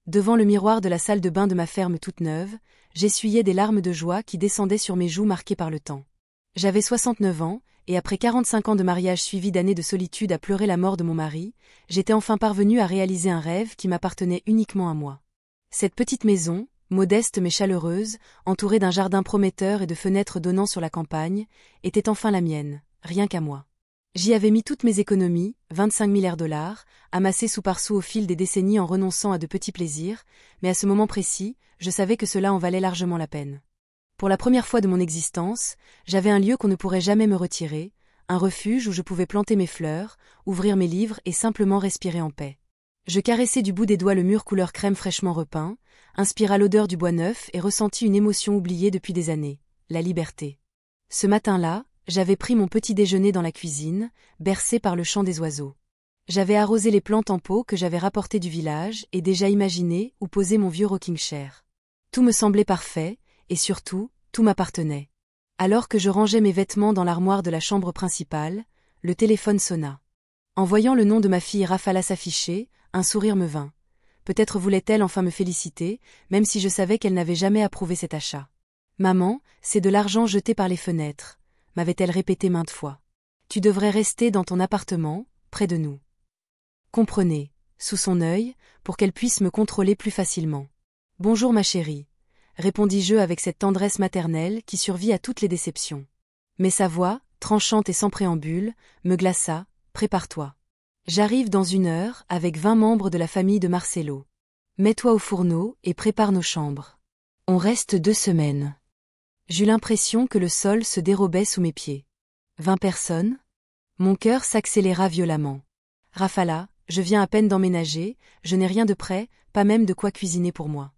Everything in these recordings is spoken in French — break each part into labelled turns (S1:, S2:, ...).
S1: Devant le miroir de la salle de bain de ma ferme toute neuve, j'essuyais des larmes de joie qui descendaient sur mes joues marquées par le temps. J'avais 69 ans, et après 45 ans de mariage suivis d'années de solitude à pleurer la mort de mon mari, j'étais enfin parvenue à réaliser un rêve qui m'appartenait uniquement à moi. Cette petite maison, modeste mais chaleureuse, entourée d'un jardin prometteur et de fenêtres donnant sur la campagne, était enfin la mienne, rien qu'à moi. J'y avais mis toutes mes économies, 25 000 dollars, amassés sou par sou au fil des décennies en renonçant à de petits plaisirs, mais à ce moment précis, je savais que cela en valait largement la peine. Pour la première fois de mon existence, j'avais un lieu qu'on ne pourrait jamais me retirer, un refuge où je pouvais planter mes fleurs, ouvrir mes livres et simplement respirer en paix. Je caressai du bout des doigts le mur couleur crème fraîchement repeint, inspira l'odeur du bois neuf et ressentis une émotion oubliée depuis des années, la liberté. Ce matin-là, j'avais pris mon petit déjeuner dans la cuisine, bercé par le chant des oiseaux. J'avais arrosé les plantes en pot que j'avais rapportées du village et déjà imaginé où poser mon vieux rocking chair. Tout me semblait parfait, et surtout, tout m'appartenait. Alors que je rangeais mes vêtements dans l'armoire de la chambre principale, le téléphone sonna. En voyant le nom de ma fille Rafala s'afficher, un sourire me vint. Peut-être voulait-elle enfin me féliciter, même si je savais qu'elle n'avait jamais approuvé cet achat. « Maman, c'est de l'argent jeté par les fenêtres », m'avait-elle répété maintes fois. « Tu devrais rester dans ton appartement, près de nous. » Comprenez, sous son œil, pour qu'elle puisse me contrôler plus facilement. « Bonjour ma chérie », répondis-je avec cette tendresse maternelle qui survit à toutes les déceptions. Mais sa voix, tranchante et sans préambule, me glaça. « Prépare-toi. J'arrive dans 1 heure avec 20 membres de la famille de Marcelo. Mets-toi au fourneau et prépare nos chambres. On reste 2 semaines. » J'eus l'impression que le sol se dérobait sous mes pieds. 20 personnes? Mon cœur s'accéléra violemment. « Rafala, je viens à peine d'emménager, je n'ai rien de prêt, pas même de quoi cuisiner pour moi. »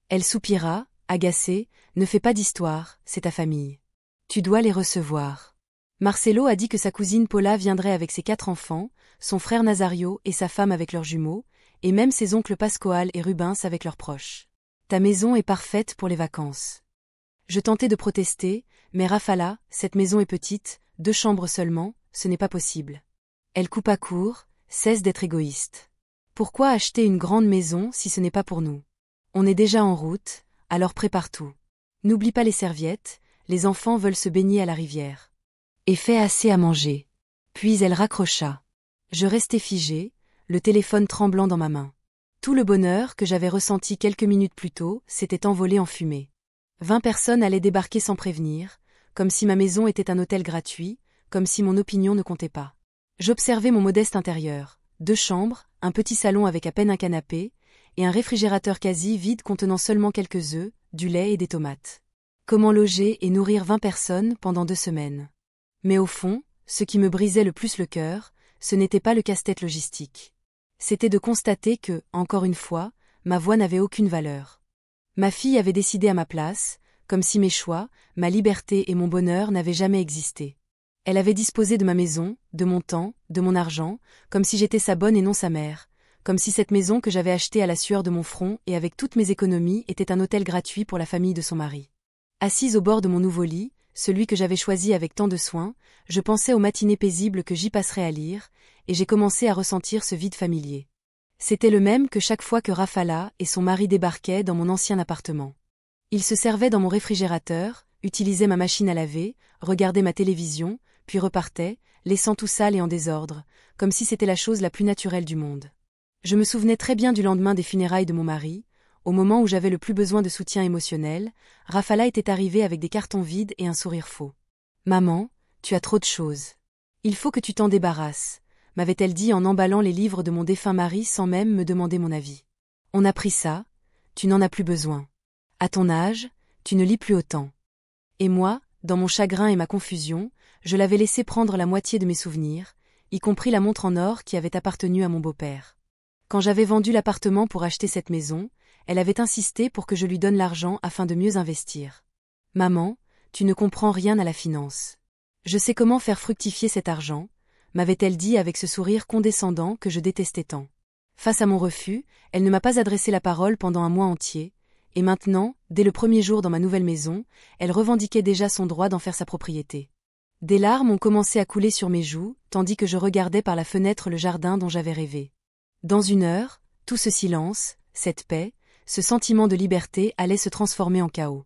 S1: Elle soupira, agacée. « Ne fais pas d'histoire, c'est ta famille. Tu dois les recevoir. » Marcelo a dit que sa cousine Paula viendrait avec ses 4 enfants, son frère Nazario et sa femme avec leurs jumeaux, et même ses oncles Pascoal et Rubens avec leurs proches. Ta maison est parfaite pour les vacances. Je tentai de protester, mais Rafala, cette maison est petite, 2 chambres seulement, ce n'est pas possible. Elle coupa court, cesse d'être égoïste. Pourquoi acheter une grande maison si ce n'est pas pour nous? On est déjà en route, alors prépare tout. N'oublie pas les serviettes, les enfants veulent se baigner à la rivière. Et fais assez à manger. Puis elle raccrocha. Je restai figé, le téléphone tremblant dans ma main. Tout le bonheur que j'avais ressenti quelques minutes plus tôt s'était envolé en fumée. 20 personnes allaient débarquer sans prévenir, comme si ma maison était un hôtel gratuit, comme si mon opinion ne comptait pas. J'observais mon modeste intérieur, 2 chambres, un petit salon avec à peine un canapé, et un réfrigérateur quasi vide contenant seulement quelques œufs, du lait et des tomates. Comment loger et nourrir 20 personnes pendant 2 semaines? Mais au fond, ce qui me brisait le plus le cœur, ce n'était pas le casse-tête logistique. C'était de constater que, encore une fois, ma voix n'avait aucune valeur. Ma fille avait décidé à ma place, comme si mes choix, ma liberté et mon bonheur n'avaient jamais existé. Elle avait disposé de ma maison, de mon temps, de mon argent, comme si j'étais sa bonne et non sa mère, comme si cette maison que j'avais achetée à la sueur de mon front et avec toutes mes économies était un hôtel gratuit pour la famille de son mari. Assise au bord de mon nouveau lit, celui que j'avais choisi avec tant de soin, je pensais aux matinées paisibles que j'y passerais à lire, et j'ai commencé à ressentir ce vide familier. C'était le même que chaque fois que Rafala et son mari débarquaient dans mon ancien appartement. Ils se servaient dans mon réfrigérateur, utilisaient ma machine à laver, regardaient ma télévision, puis repartaient, laissant tout sale et en désordre, comme si c'était la chose la plus naturelle du monde. Je me souvenais très bien du lendemain des funérailles de mon mari. Au moment où j'avais le plus besoin de soutien émotionnel, Rafala était arrivée avec des cartons vides et un sourire faux. « Maman, tu as trop de choses. Il faut que tu t'en débarrasses », m'avait-elle dit en emballant les livres de mon défunt mari sans même me demander mon avis. « On a pris ça, tu n'en as plus besoin. À ton âge, tu ne lis plus autant. » Et moi, dans mon chagrin et ma confusion, je l'avais laissé prendre la moitié de mes souvenirs, y compris la montre en or qui avait appartenu à mon beau-père. Quand j'avais vendu l'appartement pour acheter cette maison, elle avait insisté pour que je lui donne l'argent afin de mieux investir. « Maman, tu ne comprends rien à la finance. Je sais comment faire fructifier cet argent », m'avait-elle dit avec ce sourire condescendant que je détestais tant. Face à mon refus, elle ne m'a pas adressé la parole pendant un mois entier, et maintenant, dès le premier jour dans ma nouvelle maison, elle revendiquait déjà son droit d'en faire sa propriété. Des larmes ont commencé à couler sur mes joues, tandis que je regardais par la fenêtre le jardin dont j'avais rêvé. Dans 1 heure, tout ce silence, cette paix, ce sentiment de liberté allait se transformer en chaos.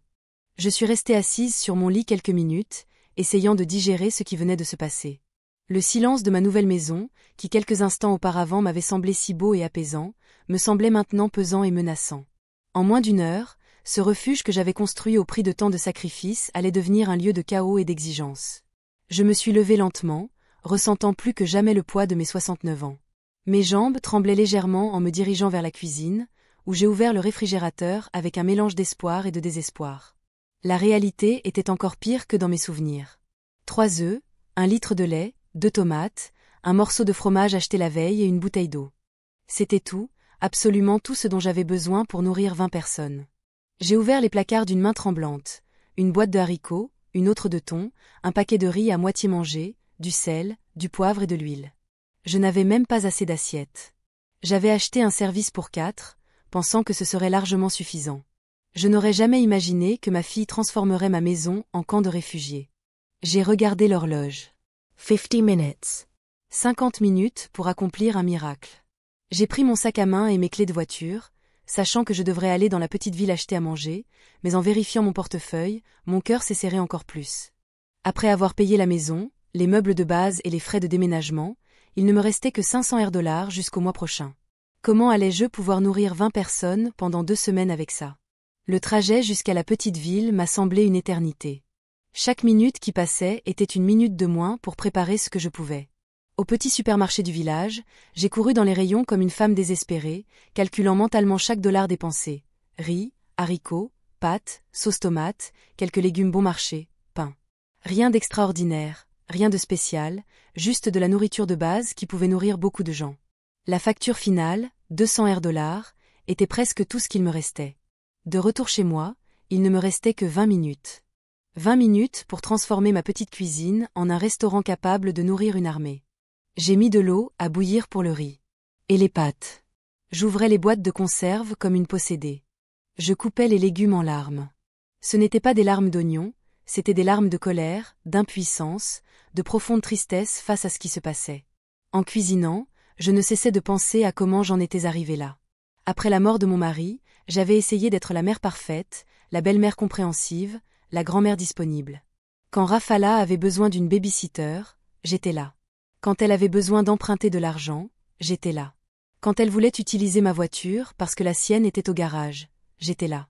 S1: Je suis restée assise sur mon lit quelques minutes, essayant de digérer ce qui venait de se passer. Le silence de ma nouvelle maison, qui quelques instants auparavant m'avait semblé si beau et apaisant, me semblait maintenant pesant et menaçant. En moins d'une heure, ce refuge que j'avais construit au prix de tant de sacrifices allait devenir un lieu de chaos et d'exigence. Je me suis levée lentement, ressentant plus que jamais le poids de mes 69 ans. Mes jambes tremblaient légèrement en me dirigeant vers la cuisine, où j'ai ouvert le réfrigérateur avec un mélange d'espoir et de désespoir. La réalité était encore pire que dans mes souvenirs. 3 œufs, 1 litre de lait, 2 tomates, un morceau de fromage acheté la veille et une bouteille d'eau. C'était tout, absolument tout ce dont j'avais besoin pour nourrir 20 personnes. J'ai ouvert les placards d'une main tremblante, une boîte de haricots, une autre de thon, un paquet de riz à moitié mangé, du sel, du poivre et de l'huile. Je n'avais même pas assez d'assiettes. J'avais acheté un service pour 4, pensant que ce serait largement suffisant. Je n'aurais jamais imaginé que ma fille transformerait ma maison en camp de réfugiés. J'ai regardé l'horloge.
S2: 50 minutes.
S1: 50 minutes pour accomplir un miracle. J'ai pris mon sac à main et mes clés de voiture, sachant que je devrais aller dans la petite ville acheter à manger, mais en vérifiant mon portefeuille, mon cœur s'est serré encore plus. Après avoir payé la maison, les meubles de base et les frais de déménagement, il ne me restait que 500 $ jusqu'au mois prochain. Comment allais-je pouvoir nourrir 20 personnes pendant 2 semaines avec ça? Le trajet jusqu'à la petite ville m'a semblé une éternité. Chaque minute qui passait était une minute de moins pour préparer ce que je pouvais. Au petit supermarché du village, j'ai couru dans les rayons comme une femme désespérée, calculant mentalement chaque dollar dépensé. Riz, haricots, pâtes, sauce tomate, quelques légumes bon marché, pain. Rien d'extraordinaire, rien de spécial, juste de la nourriture de base qui pouvait nourrir beaucoup de gens. La facture finale, 200 $, était presque tout ce qu'il me restait. De retour chez moi, il ne me restait que 20 minutes. 20 minutes pour transformer ma petite cuisine en un restaurant capable de nourrir une armée. J'ai mis de l'eau à bouillir pour le riz. Et les pâtes. J'ouvrais les boîtes de conserve comme une possédée. Je coupais les légumes en larmes. Ce n'étaient pas des larmes d'oignon, c'étaient des larmes de colère, d'impuissance, de profonde tristesse face à ce qui se passait. En cuisinant, je ne cessais de penser à comment j'en étais arrivée là. Après la mort de mon mari, j'avais essayé d'être la mère parfaite, la belle-mère compréhensive, la grand-mère disponible. Quand Rafala avait besoin d'une baby-sitter, j'étais là. Quand elle avait besoin d'emprunter de l'argent, j'étais là. Quand elle voulait utiliser ma voiture parce que la sienne était au garage, j'étais là.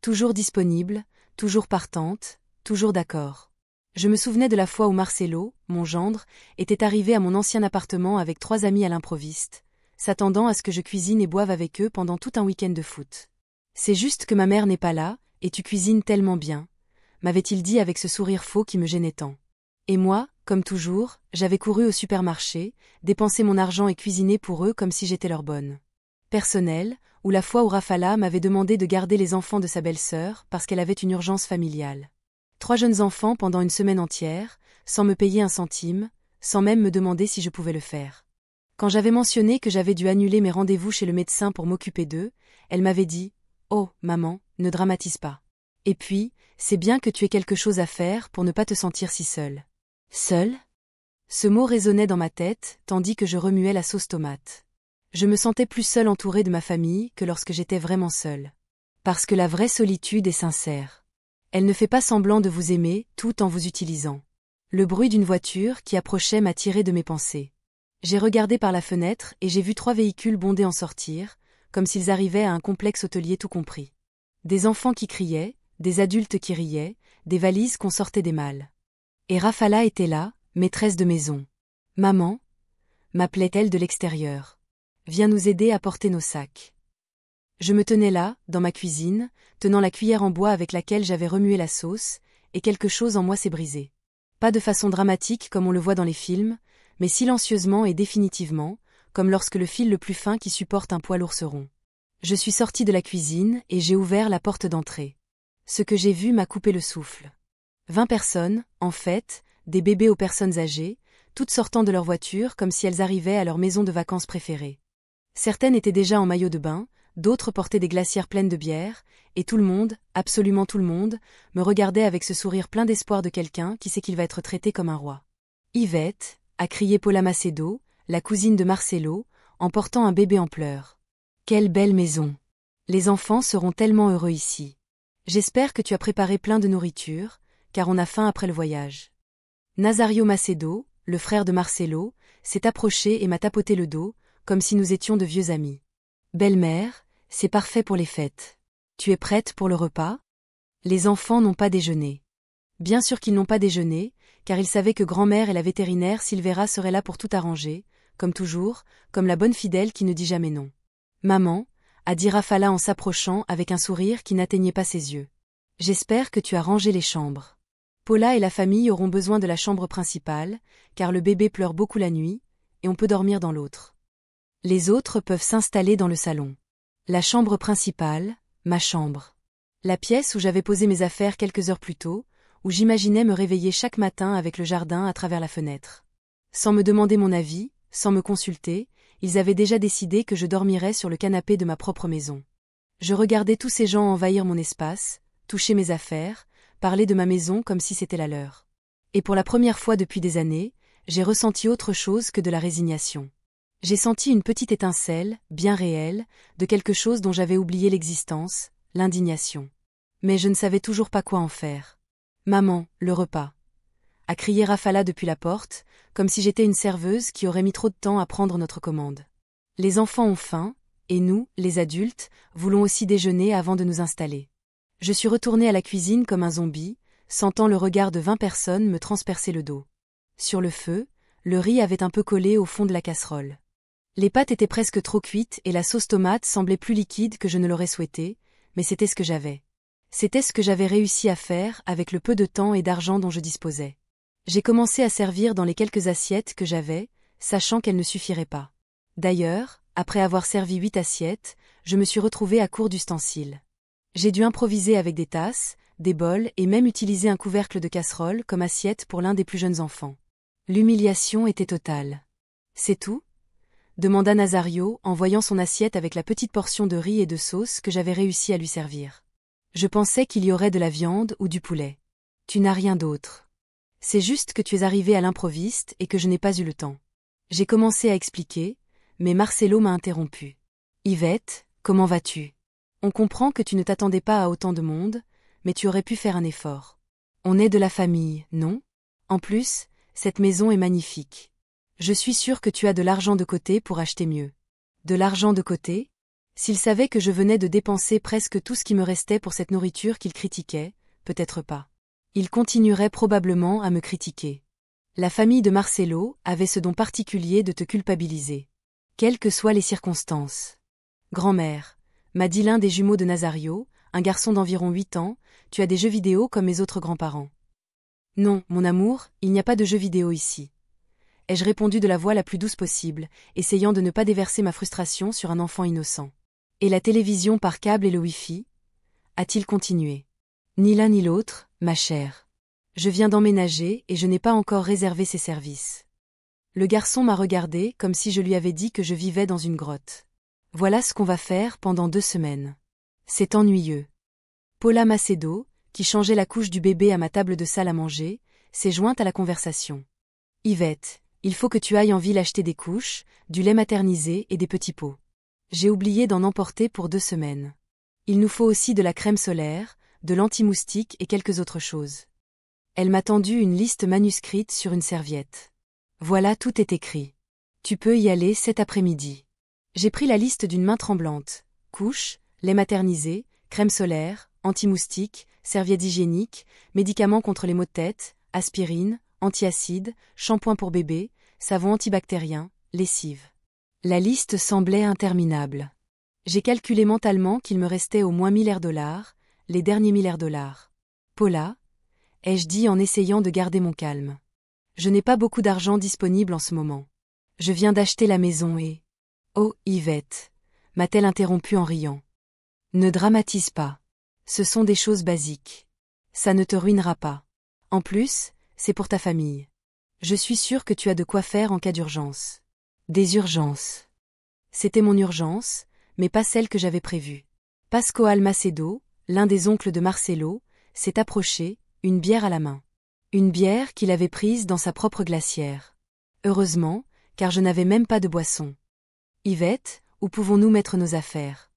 S1: Toujours disponible, toujours partante, toujours d'accord. Je me souvenais de la fois où Marcelo, mon gendre, était arrivé à mon ancien appartement avec 3 amis à l'improviste, s'attendant à ce que je cuisine et boive avec eux pendant tout un week-end de foot. C'est juste que ma mère n'est pas là, et tu cuisines tellement bien, m'avait-il dit avec ce sourire faux qui me gênait tant. Et moi, comme toujours, j'avais couru au supermarché, dépensé mon argent et cuisiné pour eux comme si j'étais leur bonne. Personnel, ou la fois où Rafala m'avait demandé de garder les enfants de sa belle-sœur parce qu'elle avait une urgence familiale. 3 jeunes enfants pendant une semaine entière, sans me payer un centime, sans même me demander si je pouvais le faire. Quand j'avais mentionné que j'avais dû annuler mes rendez-vous chez le médecin pour m'occuper d'eux, elle m'avait dit « Oh, maman, ne dramatise pas. Et puis, c'est bien que tu aies quelque chose à faire pour ne pas te sentir si seule. » Seule ? Ce mot résonnait dans ma tête, tandis que je remuais la sauce tomate. Je me sentais plus seule entourée de ma famille que lorsque j'étais vraiment seule. Parce que la vraie solitude est sincère. Elle ne fait pas semblant de vous aimer tout en vous utilisant. Le bruit d'une voiture qui approchait m'a tiré de mes pensées. J'ai regardé par la fenêtre et j'ai vu 3 véhicules bondés en sortir, comme s'ils arrivaient à un complexe hôtelier tout compris. Des enfants qui criaient, des adultes qui riaient, des valises qu'on sortait des malles. Et Rafala était là, maîtresse de maison. « Maman » m'appelait-elle de l'extérieur. « Viens nous aider à porter nos sacs. » Je me tenais là, dans ma cuisine, tenant la cuillère en bois avec laquelle j'avais remué la sauce, et quelque chose en moi s'est brisé. Pas de façon dramatique comme on le voit dans les films, mais silencieusement et définitivement, comme lorsque le fil le plus fin qui supporte un poids lourd se rompt. Je suis sortie de la cuisine et j'ai ouvert la porte d'entrée. Ce que j'ai vu m'a coupé le souffle. 20 personnes, en fait, des bébés aux personnes âgées, toutes sortant de leur voiture comme si elles arrivaient à leur maison de vacances préférée. Certaines étaient déjà en maillot de bain, d'autres portaient des glacières pleines de bière, et tout le monde, absolument tout le monde, me regardait avec ce sourire plein d'espoir de quelqu'un qui sait qu'il va être traité comme un roi. « Yvette » a crié Paula Macedo, la cousine de Marcelo, en portant un bébé en pleurs. « Quelle belle maison ! Les enfants seront tellement heureux ici. J'espère que tu as préparé plein de nourriture, car on a faim après le voyage. Nazario Macedo, le frère de Marcelo, s'est approché et m'a tapoté le dos, comme si nous étions de vieux amis. Belle-mère, c'est parfait pour les fêtes. Tu es prête pour le repas? Les enfants n'ont pas déjeuné. Bien sûr qu'ils n'ont pas déjeuné, car ils savaient que grand-mère et la vétérinaire Silvera seraient là pour tout arranger, comme toujours, comme la bonne fidèle qui ne dit jamais non. Maman, a dit Rafala en s'approchant avec un sourire qui n'atteignait pas ses yeux. J'espère que tu as rangé les chambres. Paula et la famille auront besoin de la chambre principale, car le bébé pleure beaucoup la nuit, et on peut dormir dans l'autre. Les autres peuvent s'installer dans le salon. La chambre principale, ma chambre. La pièce où j'avais posé mes affaires quelques heures plus tôt, où j'imaginais me réveiller chaque matin avec le jardin à travers la fenêtre. Sans me demander mon avis, sans me consulter, ils avaient déjà décidé que je dormirais sur le canapé de ma propre maison. Je regardais tous ces gens envahir mon espace, toucher mes affaires, parler de ma maison comme si c'était la leur. Et pour la première fois depuis des années, j'ai ressenti autre chose que de la résignation. J'ai senti une petite étincelle, bien réelle, de quelque chose dont j'avais oublié l'existence, l'indignation. Mais je ne savais toujours pas quoi en faire. Maman, le repas. A crié Rafala depuis la porte, comme si j'étais une serveuse qui aurait mis trop de temps à prendre notre commande. Les enfants ont faim, et nous, les adultes, voulons aussi déjeuner avant de nous installer. Je suis retournée à la cuisine comme un zombie, sentant le regard de 20 personnes me transpercer le dos. Sur le feu, le riz avait un peu collé au fond de la casserole. Les pâtes étaient presque trop cuites et la sauce tomate semblait plus liquide que je ne l'aurais souhaité, mais c'était ce que j'avais. C'était ce que j'avais réussi à faire avec le peu de temps et d'argent dont je disposais. J'ai commencé à servir dans les quelques assiettes que j'avais, sachant qu'elles ne suffiraient pas. D'ailleurs, après avoir servi 8 assiettes, je me suis retrouvée à court d'ustensiles. J'ai dû improviser avec des tasses, des bols et même utiliser un couvercle de casserole comme assiette pour l'un des plus jeunes enfants. L'humiliation était totale. C'est tout? Demanda Nazario en voyant son assiette avec la petite portion de riz et de sauce que j'avais réussi à lui servir. Je pensais qu'il y aurait de la viande ou du poulet. Tu n'as rien d'autre. C'est juste que tu es arrivé à l'improviste et que je n'ai pas eu le temps. J'ai commencé à expliquer, mais Marcelo m'a interrompu. Yvette, comment vas-tu? On comprend que tu ne t'attendais pas à autant de monde, mais tu aurais pu faire un effort. On est de la famille, non? En plus, cette maison est magnifique. Je suis sûre que tu as de l'argent de côté pour acheter mieux. De l'argent de côté? S'il savait que je venais de dépenser presque tout ce qui me restait pour cette nourriture qu'il critiquait, peut-être pas. Il continuerait probablement à me critiquer. La famille de Marcelo avait ce don particulier de te culpabiliser. Quelles que soient les circonstances. Grand-mère, m'a dit l'un des jumeaux de Nazario, un garçon d'environ 8 ans, tu as des jeux vidéo comme mes autres grands-parents. Non, mon amour, il n'y a pas de jeux vidéo ici. Ai-je répondu de la voix la plus douce possible, essayant de ne pas déverser ma frustration sur un enfant innocent. Et la télévision par câble et le Wi-Fi? A-t-il continué. Ni l'un ni l'autre, ma chère. Je viens d'emménager et je n'ai pas encore réservé ces services. Le garçon m'a regardé comme si je lui avais dit que je vivais dans une grotte. Voilà ce qu'on va faire pendant 2 semaines. C'est ennuyeux. Paula Macedo, qui changeait la couche du bébé à ma table de salle à manger, s'est jointe à la conversation. Yvette, il faut que tu ailles en ville acheter des couches, du lait maternisé et des petits pots. J'ai oublié d'en emporter pour 2 semaines. Il nous faut aussi de la crème solaire, de l'anti-moustique et quelques autres choses. Elle m'a tendu une liste manuscrite sur une serviette. Voilà, tout est écrit. Tu peux y aller cet après-midi. J'ai pris la liste d'une main tremblante. Couches, lait maternisé, crème solaire, anti-moustique, serviettes hygiéniques, médicaments contre les maux de tête, aspirine, antiacide, shampoing pour bébé, savon antibactérien, lessive. La liste semblait interminable. J'ai calculé mentalement qu'il me restait au moins $1000, les derniers $1000. Paula, ai-je dit en essayant de garder mon calme. Je n'ai pas beaucoup d'argent disponible en ce moment. Je viens d'acheter la maison et... Oh, Yvette, m'a-t-elle interrompu en riant. Ne dramatise pas. Ce sont des choses basiques. Ça ne te ruinera pas. En plus, c'est pour ta famille. Je suis sûre que tu as de quoi faire en cas d'urgence. Des urgences. C'était mon urgence, mais pas celle que j'avais prévue. Pascoal Macedo, l'un des oncles de Marcelo, s'est approché, une bière à la main. Une bière qu'il avait prise dans sa propre glacière. Heureusement, car je n'avais même pas de boisson. Yvette, où pouvons-nous mettre nos affaires?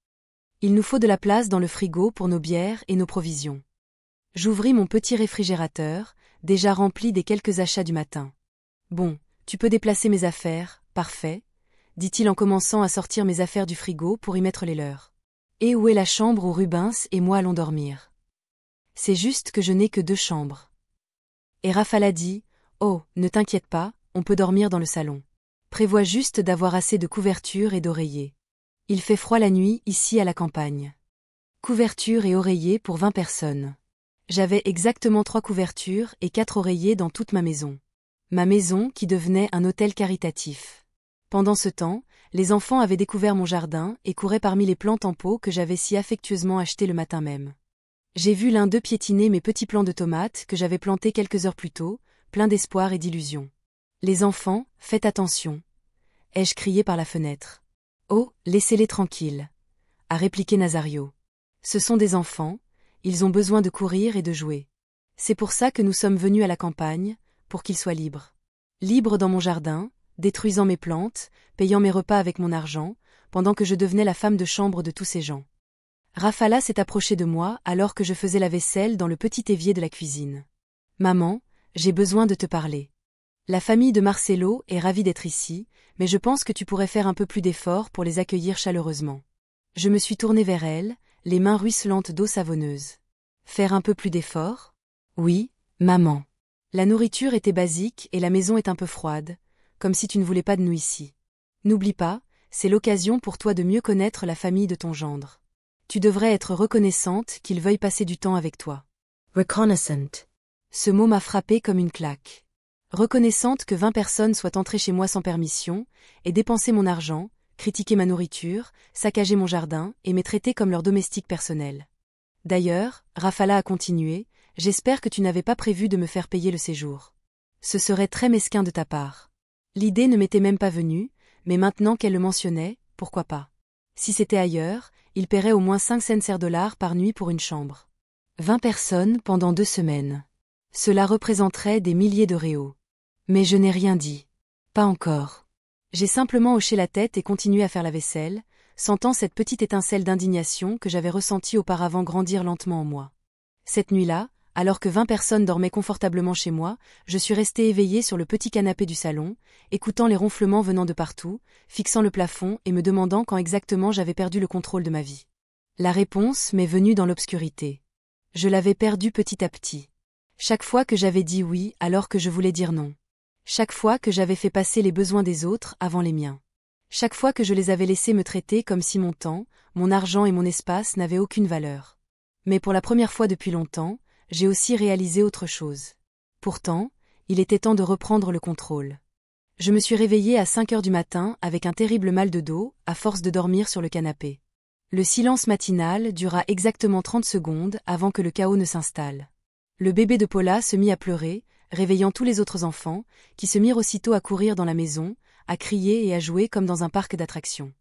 S1: Il nous faut de la place dans le frigo pour nos bières et nos provisions. J'ouvris mon petit réfrigérateur, déjà rempli des quelques achats du matin. Bon, tu peux déplacer mes affaires, parfait, dit-il en commençant à sortir mes affaires du frigo pour y mettre les leurs. Et où est la chambre où Rubens et moi allons dormir? C'est juste que je n'ai que 2 chambres. Et Rafala dit, oh, ne t'inquiète pas, on peut dormir dans le salon. Prévois juste d'avoir assez de couvertures et d'oreillers. Il fait froid la nuit ici à la campagne. Couvertures et oreillers pour 20 personnes. J'avais exactement 3 couvertures et 4 oreillers dans toute ma maison. Ma maison qui devenait un hôtel caritatif. Pendant ce temps, les enfants avaient découvert mon jardin et couraient parmi les plantes en pot que j'avais si affectueusement achetées le matin même. J'ai vu l'un d'eux piétiner mes petits plants de tomates que j'avais plantés quelques heures plus tôt, plein d'espoir et d'illusion. Les enfants, faites attention, ai-je crié par la fenêtre. Oh, laissez-les tranquilles, a répliqué Nazario. Ce sont des enfants, ils ont besoin de courir et de jouer. C'est pour ça que nous sommes venus à la campagne, pour qu'ils soient libres. Libres dans mon jardin, détruisant mes plantes, payant mes repas avec mon argent, pendant que je devenais la femme de chambre de tous ces gens. Rafala s'est approché de moi alors que je faisais la vaisselle dans le petit évier de la cuisine. Maman, j'ai besoin de te parler. La famille de Marcelo est ravie d'être ici, mais je pense que tu pourrais faire un peu plus d'efforts pour les accueillir chaleureusement. Je me suis tournée vers elle, les mains ruisselantes d'eau savonneuse. Faire un peu plus d'efforts? Oui, maman. La nourriture était basique et la maison est un peu froide, comme si tu ne voulais pas de nous ici. N'oublie pas, c'est l'occasion pour toi de mieux connaître la famille de ton gendre. Tu devrais être reconnaissante qu'il veuille passer du temps avec toi.
S2: Reconnaissant.
S1: Ce mot m'a frappé comme une claque. Reconnaissante que 20 personnes soient entrées chez moi sans permission, et dépensé mon argent, critiqué ma nourriture, saccagé mon jardin, et m'aient traité comme leur domestique personnel. D'ailleurs, Rafala a continué, j'espère que tu n'avais pas prévu de me faire payer le séjour. Ce serait très mesquin de ta part. L'idée ne m'était même pas venue, mais maintenant qu'elle le mentionnait, pourquoi pas. Si c'était ailleurs, il paierait au moins 5 dollars par nuit pour une chambre. 20 personnes pendant 2 semaines. Cela représenterait des milliers de réaux. Mais je n'ai rien dit. Pas encore. J'ai simplement hoché la tête et continué à faire la vaisselle, sentant cette petite étincelle d'indignation que j'avais ressentie auparavant grandir lentement en moi. Cette nuit-là, alors que 20 personnes dormaient confortablement chez moi, je suis restée éveillée sur le petit canapé du salon, écoutant les ronflements venant de partout, fixant le plafond et me demandant quand exactement j'avais perdu le contrôle de ma vie. La réponse m'est venue dans l'obscurité. Je l'avais perdu petit à petit. Chaque fois que j'avais dit oui alors que je voulais dire non. Chaque fois que j'avais fait passer les besoins des autres avant les miens. Chaque fois que je les avais laissés me traiter comme si mon temps, mon argent et mon espace n'avaient aucune valeur. Mais pour la première fois depuis longtemps, j'ai aussi réalisé autre chose. Pourtant, il était temps de reprendre le contrôle. Je me suis réveillée à 5 heures du matin avec un terrible mal de dos, à force de dormir sur le canapé. Le silence matinal dura exactement 30 secondes avant que le chaos ne s'installe. Le bébé de Paula se mit à pleurer, réveillant tous les autres enfants, qui se mirent aussitôt à courir dans la maison, à crier et à jouer comme dans un parc d'attractions.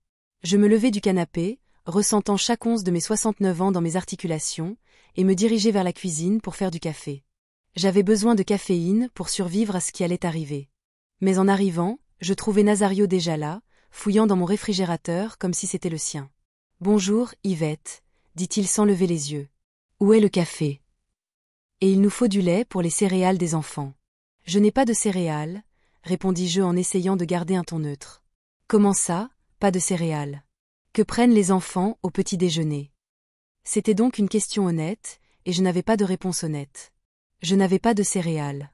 S1: Je me levai du canapé, ressentant chaque once de mes 69 ans dans mes articulations, et me dirigeai vers la cuisine pour faire du café. J'avais besoin de caféine pour survivre à ce qui allait arriver. Mais en arrivant, je trouvai Nazario déjà là, fouillant dans mon réfrigérateur comme si c'était le sien. « Bonjour, Yvette », dit-il sans lever les yeux. « Où est le café ? Et il nous faut du lait pour les céréales des enfants. » « Je n'ai pas de céréales, » répondis-je en essayant de garder un ton neutre. « Comment ça, pas de céréales ? Que prennent les enfants au petit déjeuner ? » C'était donc une question honnête, et je n'avais pas de réponse honnête. Je n'avais pas de céréales.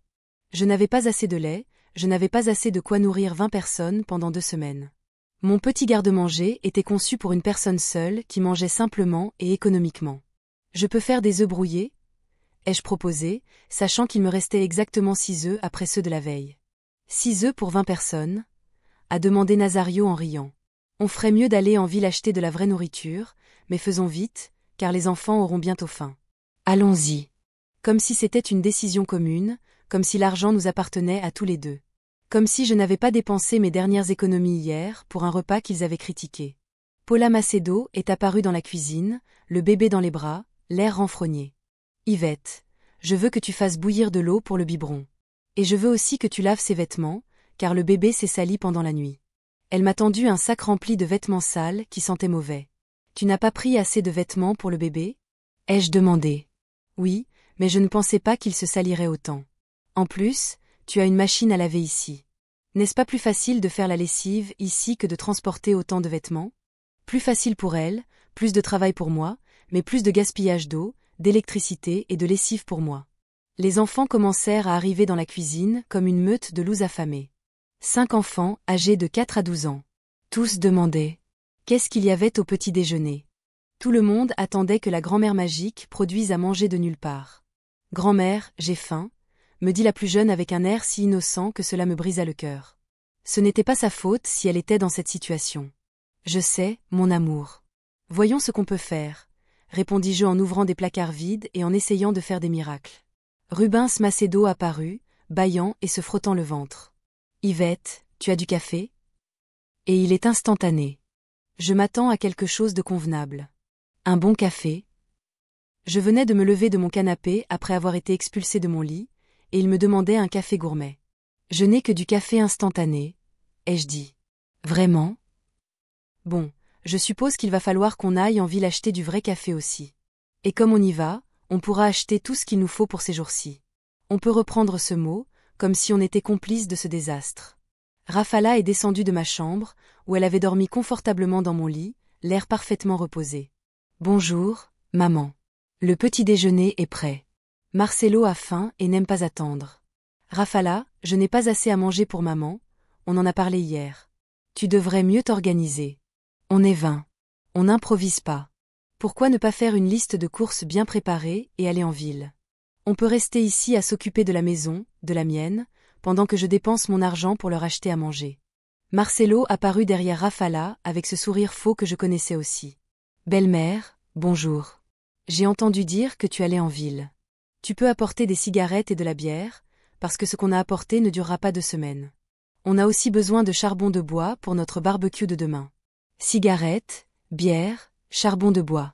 S1: Je n'avais pas assez de lait, je n'avais pas assez de quoi nourrir 20 personnes pendant 2 semaines. Mon petit garde-manger était conçu pour une personne seule qui mangeait simplement et économiquement. Je peux faire des œufs brouillés ? Ai-je proposé, sachant qu'il me restait exactement 6 œufs après ceux de la veille. 6 œufs pour 20 personnes ? A demandé Nazario en riant. On ferait mieux d'aller en ville acheter de la vraie nourriture, mais faisons vite, car les enfants auront bientôt faim. Allons-y. Comme si c'était une décision commune, comme si l'argent nous appartenait à tous les deux. Comme si je n'avais pas dépensé mes dernières économies hier pour un repas qu'ils avaient critiqué. Paula Macedo est apparue dans la cuisine, le bébé dans les bras, l'air renfrogné. Yvette, je veux que tu fasses bouillir de l'eau pour le biberon. Et je veux aussi que tu laves ses vêtements, car le bébé s'est sali pendant la nuit. Elle m'a tendu un sac rempli de vêtements sales qui sentaient mauvais. Tu n'as pas pris assez de vêtements pour le bébé? Ai-je demandé. Oui, mais je ne pensais pas qu'il se salirait autant. En plus, tu as une machine à laver ici. N'est-ce pas plus facile de faire la lessive ici que de transporter autant de vêtements? Plus facile pour elle, plus de travail pour moi, mais plus de gaspillage d'eau, d'électricité et de lessive pour moi. Les enfants commencèrent à arriver dans la cuisine comme une meute de loups affamés. 5 enfants, âgés de 4 à 12 ans. Tous demandaient « Qu'est-ce qu'il y avait au petit déjeuner ?» Tout le monde attendait que la grand-mère magique produise à manger de nulle part. « Grand-mère, j'ai faim », me dit la plus jeune avec un air si innocent que cela me brisa le cœur. Ce n'était pas sa faute si elle était dans cette situation. « Je sais, mon amour. Voyons ce qu'on peut faire, » répondis-je en ouvrant des placards vides et en essayant de faire des miracles. Rubens Macedo apparut, bâillant et se frottant le ventre. « Yvette, tu as du café ?» Et il est instantané. Je m'attends à quelque chose de convenable. Un bon café? Je venais de me lever de mon canapé après avoir été expulsé de mon lit, et il me demandait un café gourmet. Je n'ai que du café instantané, ai-je dit. Vraiment? Bon, je suppose qu'il va falloir qu'on aille en ville acheter du vrai café aussi. Et comme on y va, on pourra acheter tout ce qu'il nous faut pour ces jours-ci. On peut reprendre ce mot, comme si on était complice de ce désastre. Rafala est descendue de ma chambre, où elle avait dormi confortablement dans mon lit, l'air parfaitement reposé. Bonjour, maman. Le petit déjeuner est prêt. Marcelo a faim et n'aime pas attendre. Rafala, je n'ai pas assez à manger pour maman, on en a parlé hier. Tu devrais mieux t'organiser. On est 20. On n'improvise pas. Pourquoi ne pas faire une liste de courses bien préparée et aller en ville? On peut rester ici à s'occuper de la maison, de la mienne, pendant que je dépense mon argent pour leur acheter à manger. Marcelo apparut derrière Rafala avec ce sourire faux que je connaissais aussi. Belle-mère, bonjour. J'ai entendu dire que tu allais en ville. Tu peux apporter des cigarettes et de la bière, parce que ce qu'on a apporté ne durera pas 2 semaines. On a aussi besoin de charbon de bois pour notre barbecue de demain. Cigarettes, bière, charbon de bois.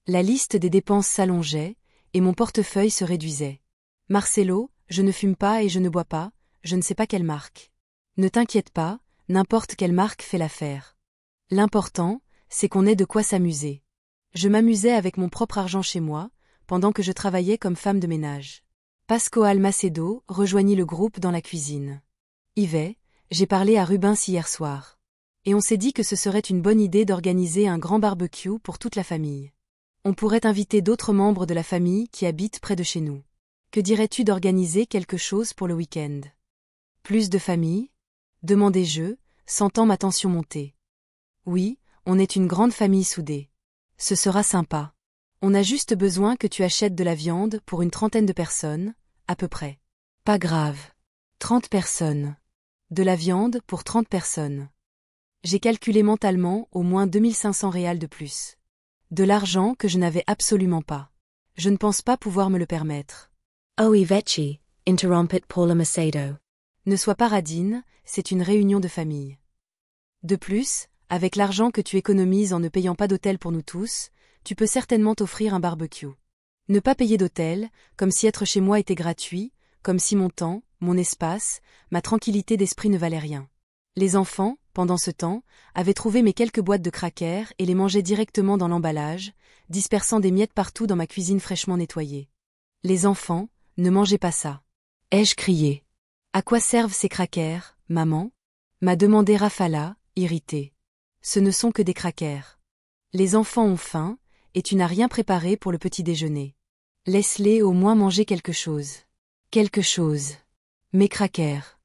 S1: La liste des dépenses s'allongeait, et mon portefeuille se réduisait. Marcelo, je ne fume pas et je ne bois pas, je ne sais pas quelle marque. Ne t'inquiète pas, n'importe quelle marque fait l'affaire. L'important, c'est qu'on ait de quoi s'amuser. Je m'amusais avec mon propre argent chez moi, pendant que je travaillais comme femme de ménage. Pascoal Macedo rejoignit le groupe dans la cuisine. Yves, j'ai parlé à Rubens hier soir. Et on s'est dit que ce serait une bonne idée d'organiser un grand barbecue pour toute la famille. On pourrait inviter d'autres membres de la famille qui habitent près de chez nous. Que dirais-tu d'organiser quelque chose pour le week-end? Plus de famille? Demandai-je, sentant ma tension monter. Oui, on est une grande famille soudée. Ce sera sympa. On a juste besoin que tu achètes de la viande pour une 30aine de personnes, à peu près. Pas grave. 30 personnes. De la viande pour 30 personnes. J'ai calculé mentalement au moins 2500 réals de plus. De l'argent que je n'avais absolument pas. Je ne pense pas pouvoir me le permettre.
S2: Oh Yvette, interrompit Paula Macedo.
S1: Ne sois pas radine, c'est une réunion de famille. De plus, avec l'argent que tu économises en ne payant pas d'hôtel pour nous tous, tu peux certainement t'offrir un barbecue. Ne pas payer d'hôtel, comme si être chez moi était gratuit, comme si mon temps, mon espace, ma tranquillité d'esprit ne valaient rien. Les enfants, pendant ce temps, avaient trouvé mes quelques boîtes de crackers et les mangeaient directement dans l'emballage, dispersant des miettes partout dans ma cuisine fraîchement nettoyée. Les enfants, ne mangez pas ça. Ai-je crié. À quoi servent ces crackers, maman? M'a demandé Rafala, irritée. Ce ne sont que des crackers. Les enfants ont faim, et tu n'as rien préparé pour le petit déjeuner. Laisse-les au moins manger quelque chose. Quelque chose. Mes crackers.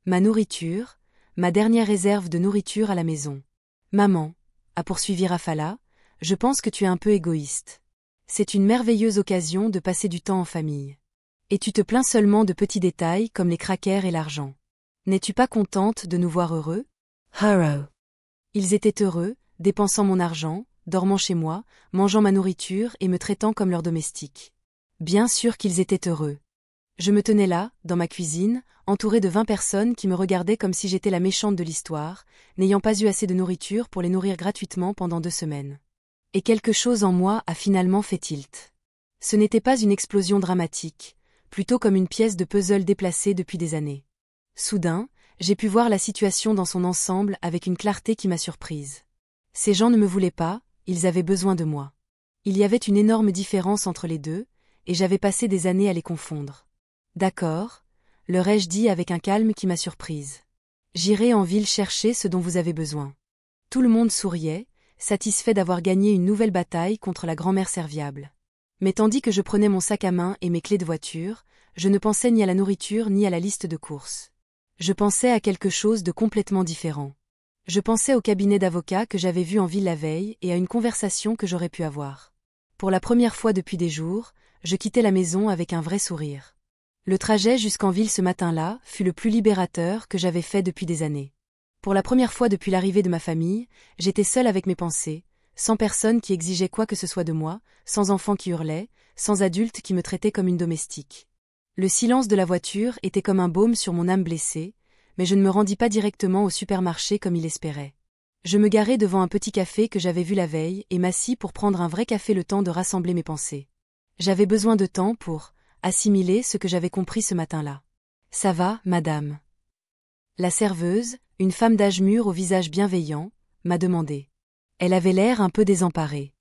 S1: Ma nourriture, ma dernière réserve de nourriture à la maison. Maman, a poursuivi Rafala, je pense que tu es un peu égoïste. C'est une merveilleuse occasion de passer du temps en famille. Et tu te plains seulement de petits détails comme les crackers et l'argent. N'es-tu pas contente de nous voir heureux?
S2: Hurro.
S1: Ils étaient heureux, dépensant mon argent, dormant chez moi, mangeant ma nourriture et me traitant comme leur domestique. Bien sûr qu'ils étaient heureux. Je me tenais là, dans ma cuisine, entourée de 20 personnes qui me regardaient comme si j'étais la méchante de l'histoire, n'ayant pas eu assez de nourriture pour les nourrir gratuitement pendant 2 semaines. Et quelque chose en moi a finalement fait tilt. Ce n'était pas une explosion dramatique, plutôt comme une pièce de puzzle déplacée depuis des années. Soudain, j'ai pu voir la situation dans son ensemble avec une clarté qui m'a surprise. Ces gens ne me voulaient pas, ils avaient besoin de moi. Il y avait une énorme différence entre les deux, et j'avais passé des années à les confondre. D'accord, leur ai-je dit avec un calme qui m'a surprise. J'irai en ville chercher ce dont vous avez besoin. Tout le monde souriait, satisfait d'avoir gagné une nouvelle bataille contre la grand-mère serviable. Mais tandis que je prenais mon sac à main et mes clés de voiture, je ne pensais ni à la nourriture ni à la liste de courses. Je pensais à quelque chose de complètement différent. Je pensais au cabinet d'avocat que j'avais vu en ville la veille et à une conversation que j'aurais pu avoir. Pour la première fois depuis des jours, je quittais la maison avec un vrai sourire. Le trajet jusqu'en ville ce matin-là fut le plus libérateur que j'avais fait depuis des années. Pour la première fois depuis l'arrivée de ma famille, j'étais seule avec mes pensées, sans personne qui exigeait quoi que ce soit de moi, sans enfants qui hurlaient, sans adultes qui me traitaient comme une domestique. Le silence de la voiture était comme un baume sur mon âme blessée, mais je ne me rendis pas directement au supermarché comme il espérait. Je me garai devant un petit café que j'avais vu la veille et m'assis pour prendre un vrai café le temps de rassembler mes pensées. J'avais besoin de temps pour assimiler ce que j'avais compris ce matin-là. « Ça va, madame ?» La serveuse, une femme d'âge mûr au visage bienveillant, m'a demandé. Elle avait l'air un peu désemparée.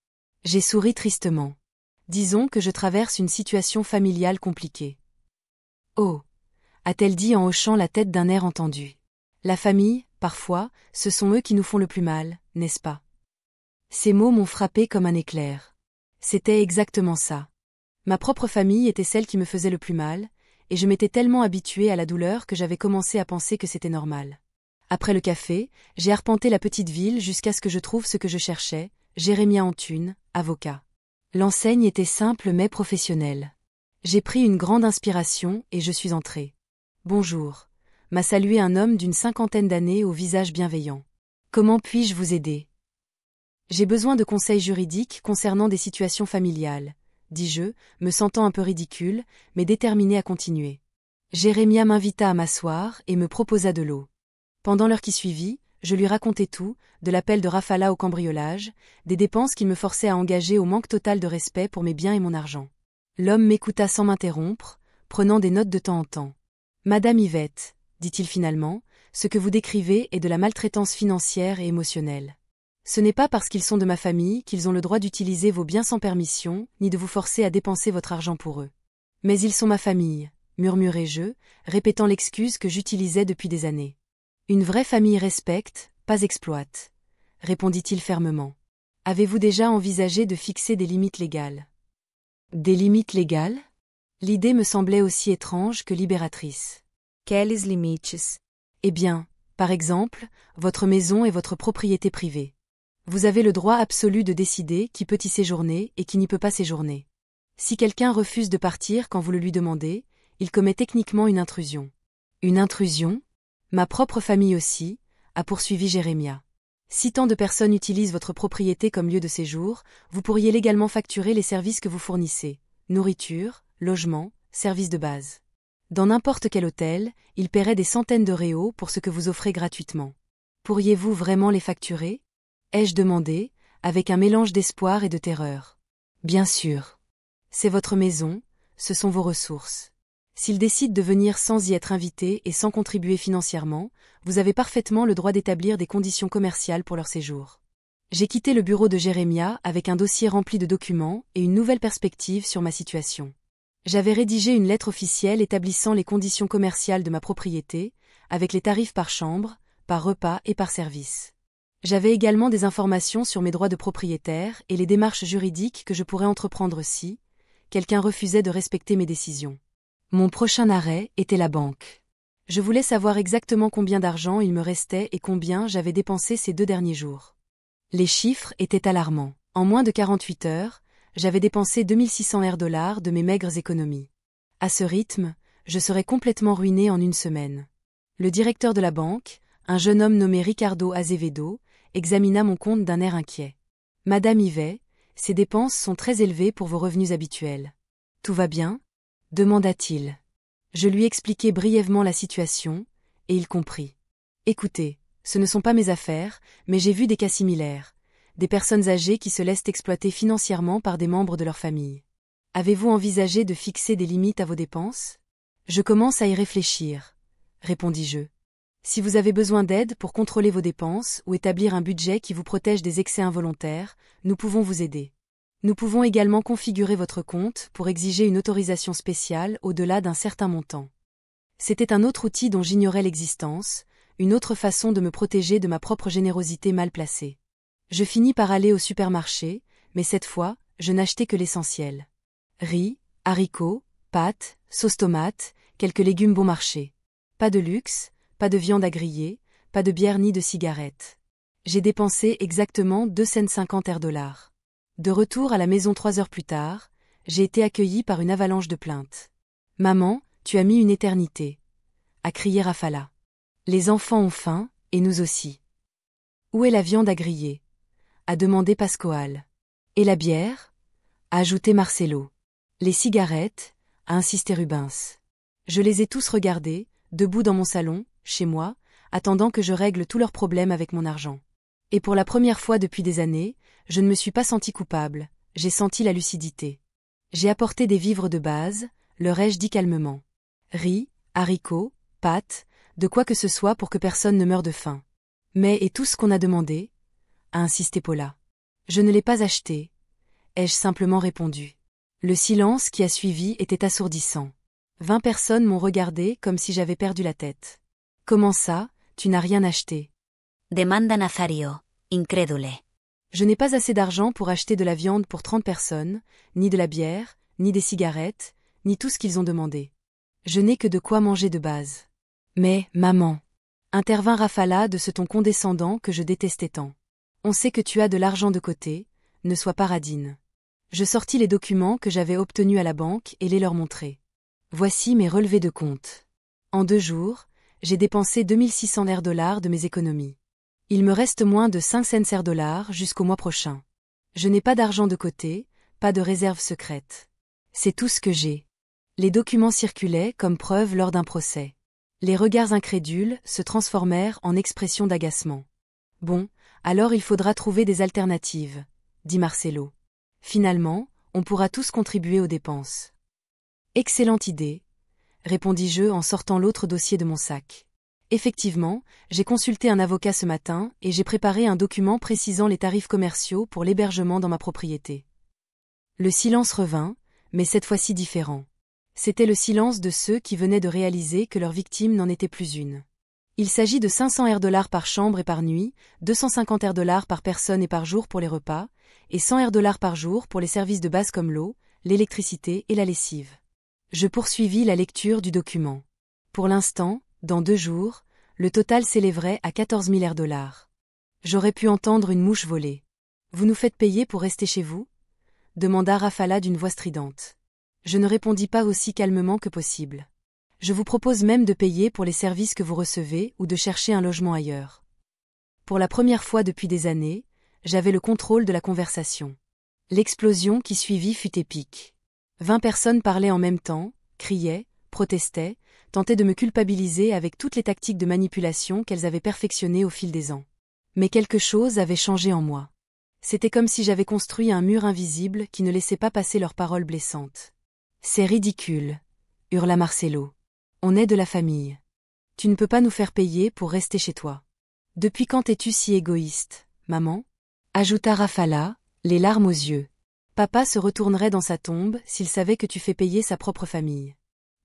S1: J'ai souri tristement. Disons que je traverse une situation familiale compliquée. Oh, a-t-elle dit en hochant la tête d'un air entendu. La famille, parfois, ce sont eux qui nous font le plus mal, n'est-ce pas? Ces mots m'ont frappé comme un éclair. C'était exactement ça. Ma propre famille était celle qui me faisait le plus mal, et je m'étais tellement habituée à la douleur que j'avais commencé à penser que c'était normal. Après le café, j'ai arpenté la petite ville jusqu'à ce que je trouve ce que je cherchais, Jérémia Antunes, avocat. L'enseigne était simple mais professionnelle. J'ai pris une grande inspiration et je suis entrée. « Bonjour », m'a salué un homme d'une 50aine d'années au visage bienveillant. « Comment puis-je vous aider ?» J'ai besoin de conseils juridiques concernant des situations familiales, dis-je, me sentant un peu ridicule, mais déterminée à continuer. Jérémia m'invita à m'asseoir et me proposa de l'eau. Pendant l'heure qui suivit, je lui racontai tout, de l'appel de Rafala au cambriolage, des dépenses qu'il me forçait à engager au manque total de respect pour mes biens et mon argent. L'homme m'écouta sans m'interrompre, prenant des notes de temps en temps. « Madame Yvette, dit-il finalement, ce que vous décrivez est de la maltraitance financière et émotionnelle. Ce n'est pas parce qu'ils sont de ma famille qu'ils ont le droit d'utiliser vos biens sans permission, ni de vous forcer à dépenser votre argent pour eux. Mais ils sont ma famille, murmurai-je, répétant l'excuse que j'utilisais depuis des années. Une vraie famille respecte, pas exploite, répondit-il fermement. Avez-vous déjà envisagé de fixer des limites légales? Des limites légales? L'idée me semblait aussi étrange que libératrice. Quelles limites? Eh bien, par exemple, votre maison est votre propriété privée. Vous avez le droit absolu de décider qui peut y séjourner et qui n'y peut pas séjourner. Si quelqu'un refuse de partir quand vous le lui demandez, il commet techniquement une intrusion. Une intrusion? Ma propre famille aussi, a poursuivi Jérémia. Si tant de personnes utilisent votre propriété comme lieu de séjour, vous pourriez légalement facturer les services que vous fournissez. Nourriture, logement, services de base. Dans n'importe quel hôtel, ils paieraient des centaines de réaux pour ce que vous offrez gratuitement. Pourriez-vous vraiment les facturer? Ai-je demandé, avec un mélange d'espoir et de terreur. Bien sûr. C'est votre maison, ce sont vos ressources. S'ils décident de venir sans y être invités et sans contribuer financièrement, vous avez parfaitement le droit d'établir des conditions commerciales pour leur séjour. J'ai quitté le bureau de Jérémia avec un dossier rempli de documents et une nouvelle perspective sur ma situation. J'avais rédigé une lettre officielle établissant les conditions commerciales de ma propriété, avec les tarifs par chambre, par repas et par service. J'avais également des informations sur mes droits de propriétaire et les démarches juridiques que je pourrais entreprendre si quelqu'un refusait de respecter mes décisions. Mon prochain arrêt était la banque. Je voulais savoir exactement combien d'argent il me restait et combien j'avais dépensé ces 2 derniers jours. Les chiffres étaient alarmants. En moins de 48 heures, j'avais dépensé 2600 $ de mes maigres économies. À ce rythme, je serais complètement ruiné en une semaine. Le directeur de la banque, un jeune homme nommé Ricardo Azevedo, examina mon compte d'un air inquiet. « Madame Yvette, ces dépenses sont très élevées pour vos revenus habituels. Tout va bien ?» demanda-t-il. Je lui expliquai brièvement la situation, et il comprit. « Écoutez, ce ne sont pas mes affaires, mais j'ai vu des cas similaires. Des personnes âgées qui se laissent exploiter financièrement par des membres de leur famille. Avez-vous envisagé de fixer des limites à vos dépenses? Je commence à y réfléchir, répondis-je. Si vous avez besoin d'aide pour contrôler vos dépenses ou établir un budget qui vous protège des excès involontaires, nous pouvons vous aider. Nous pouvons également configurer votre compte pour exiger une autorisation spéciale au-delà d'un certain montant. C'était un autre outil dont j'ignorais l'existence, une autre façon de me protéger de ma propre générosité mal placée. Je finis par aller au supermarché, mais cette fois, je n'achetais que l'essentiel. Riz, haricots, pâtes, sauce tomate, quelques légumes bon marché. Pas de luxe, pas de viande à griller, pas de bière ni de cigarettes. J'ai dépensé exactement 2,50 $. De retour à la maison 3 heures plus tard, j'ai été accueilli par une avalanche de plaintes. « Maman, tu as mis une éternité !» a crié Rafala. « Les enfants ont faim, et nous aussi. »« Où est la viande à griller ?» a demandé Pascoal. « Et la bière ?» a ajouté Marcelo. « Les cigarettes ?» a insisté Rubens. Je les ai tous regardés, debout dans mon salon, chez moi, attendant que je règle tous leurs problèmes avec mon argent. Et pour la première fois depuis des années, je ne me suis pas senti coupable, j'ai senti la lucidité. J'ai apporté des vivres de base, leur ai-je dit calmement. Riz, haricots, pâtes, de quoi que ce soit pour que personne ne meure de faim. Mais et tout ce qu'on a demandé ? A insisté Paula. Je ne l'ai pas acheté, ai-je simplement répondu. Le silence qui a suivi était assourdissant. 20 personnes m'ont regardé comme si j'avais perdu la tête. Comment ça, tu n'as rien acheté ?
S2: Demanda Nazario, incrédule.
S1: Je n'ai pas assez d'argent pour acheter de la viande pour 30 personnes, ni de la bière, ni des cigarettes, ni tout ce qu'ils ont demandé. Je n'ai que de quoi manger de base. Mais, maman, intervint Rafala de ce ton condescendant que je détestais tant. On sait que tu as de l'argent de côté, ne sois pas radine. Je sortis les documents que j'avais obtenus à la banque et les leur montrai. Voici mes relevés de compte. En 2 jours, j'ai dépensé 2600 $ de mes économies. Il me reste moins de 500 $ jusqu'au mois prochain. Je n'ai pas d'argent de côté, pas de réserve secrète. C'est tout ce que j'ai. Les documents circulaient comme preuve lors d'un procès. Les regards incrédules se transformèrent en expressions d'agacement. Bon, alors il faudra trouver des alternatives, dit Marcelo. Finalement, on pourra tous contribuer aux dépenses. Excellente idée, répondis-je en sortant l'autre dossier de mon sac. Effectivement, j'ai consulté un avocat ce matin et j'ai préparé un document précisant les tarifs commerciaux pour l'hébergement dans ma propriété. Le silence revint, mais cette fois-ci différent. C'était le silence de ceux qui venaient de réaliser que leur victime n'en était plus une. Il s'agit de 500 $ par chambre et par nuit, 250 $ par personne et par jour pour les repas, et 100 $ par jour pour les services de base comme l'eau, l'électricité et la lessive. Je poursuivis la lecture du document. Pour l'instant, dans 2 jours, le total s'élèverait à 14 000 $. J'aurais pu entendre une mouche voler. « Vous nous faites payer pour rester chez vous ?» demanda Rafala d'une voix stridente. Je ne répondis pas aussi calmement que possible. Je vous propose même de payer pour les services que vous recevez ou de chercher un logement ailleurs. Pour la première fois depuis des années, j'avais le contrôle de la conversation. L'explosion qui suivit fut épique. 20 personnes parlaient en même temps, criaient, protestaient, tentaient de me culpabiliser avec toutes les tactiques de manipulation qu'elles avaient perfectionnées au fil des ans. Mais quelque chose avait changé en moi. C'était comme si j'avais construit un mur invisible qui ne laissait pas passer leurs paroles blessantes. « C'est ridicule !» hurla Marcelo. « On est de la famille. Tu ne peux pas nous faire payer pour rester chez toi. Depuis quand es-tu si égoïste, maman ?» ajouta Rafala, les larmes aux yeux. « Papa se retournerait dans sa tombe s'il savait que tu fais payer sa propre famille. »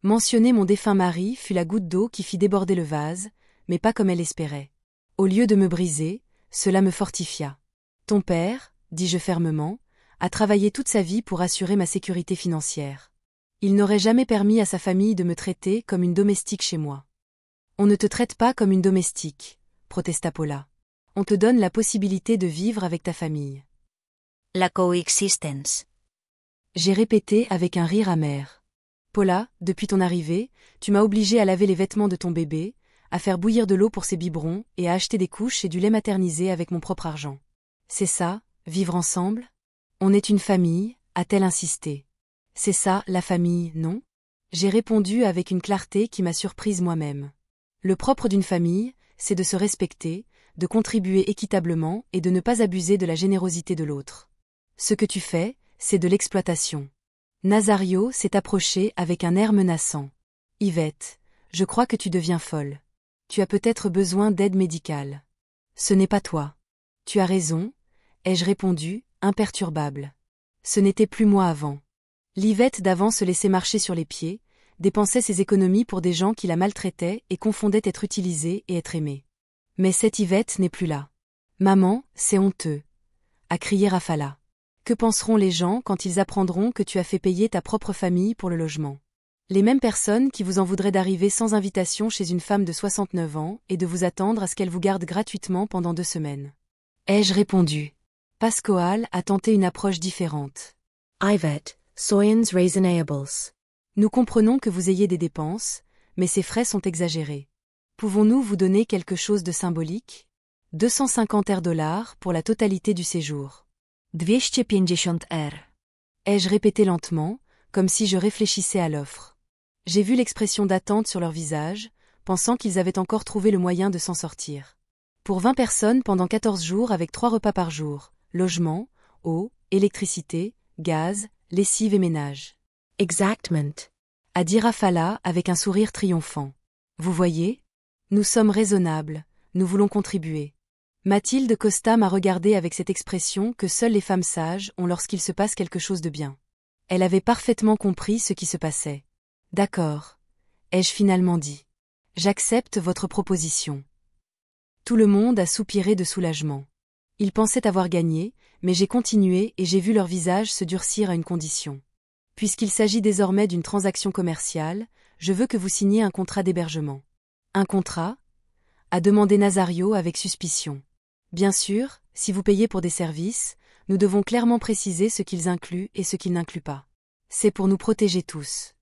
S1: Mentionner mon défunt mari fut la goutte d'eau qui fit déborder le vase, mais pas comme elle espérait. Au lieu de me briser, cela me fortifia. « Ton père, dis-je fermement, a travaillé toute sa vie pour assurer ma sécurité financière. Il n'aurait jamais permis à sa famille de me traiter comme une domestique chez moi. »« On ne te traite pas comme une domestique, » protesta Paula. « On te donne la possibilité de vivre avec ta famille. »
S2: La coexistence.
S1: J'ai répété avec un rire amer. Paula, depuis ton arrivée, tu m'as obligé à laver les vêtements de ton bébé, à faire bouillir de l'eau pour ses biberons et à acheter des couches et du lait maternisé avec mon propre argent. C'est ça, vivre ensemble ? On est une famille, a-t-elle insisté. C'est ça, la famille, non ? J'ai répondu avec une clarté qui m'a surprise moi-même. Le propre d'une famille, c'est de se respecter, de contribuer équitablement et de ne pas abuser de la générosité de l'autre. Ce que tu fais, c'est de l'exploitation. Nazario s'est approché avec un air menaçant. Yvette, je crois que tu deviens folle. Tu as peut-être besoin d'aide médicale. Ce n'est pas toi. Tu as raison, ai-je répondu, imperturbable. Ce n'était plus moi avant. L'Yvette d'avant se laissait marcher sur les pieds, dépensait ses économies pour des gens qui la maltraitaient et confondaient être utilisée et être aimée. Mais cette Yvette n'est plus là. Maman, c'est honteux, a crié Rafala. Que penseront les gens quand ils apprendront que tu as fait payer ta propre famille pour le logement? Les mêmes personnes qui vous en voudraient d'arriver sans invitation chez une femme de 69 ans et de vous attendre à ce qu'elle vous garde gratuitement pendant 2 semaines. Ai-je répondu. Pascoal a tenté une approche différente.
S2: Yvette, soyons raisonnables.
S1: Nous comprenons que vous ayez des dépenses, mais ces frais sont exagérés. Pouvons-nous vous donner quelque chose de symbolique? 250 $ pour la totalité du séjour.
S3: 250 €.
S1: Ai-je répété lentement, comme si je réfléchissais à l'offre. J'ai vu l'expression d'attente sur leur visage, pensant qu'ils avaient encore trouvé le moyen de s'en sortir. Pour 20 personnes pendant 14 jours avec 3 repas par jour, logement, eau, électricité, gaz, lessive et ménage.
S2: Exactement,
S1: A dit Rafala avec un sourire triomphant. Vous voyez? Nous sommes raisonnables, nous voulons contribuer. Mathilde Costa m'a regardé avec cette expression que seules les femmes sages ont lorsqu'il se passe quelque chose de bien. Elle avait parfaitement compris ce qui se passait. D'accord, ai-je finalement dit. J'accepte votre proposition. Tout le monde a soupiré de soulagement. Ils pensaient avoir gagné, mais j'ai continué et j'ai vu leur visage se durcir à une condition. Puisqu'il s'agit désormais d'une transaction commerciale, je veux que vous signiez un contrat d'hébergement. Un contrat? A demandé Nazario avec suspicion. Bien sûr, si vous payez pour des services, nous devons clairement préciser ce qu'ils incluent et ce qu'ils n'incluent pas. C'est pour nous protéger tous.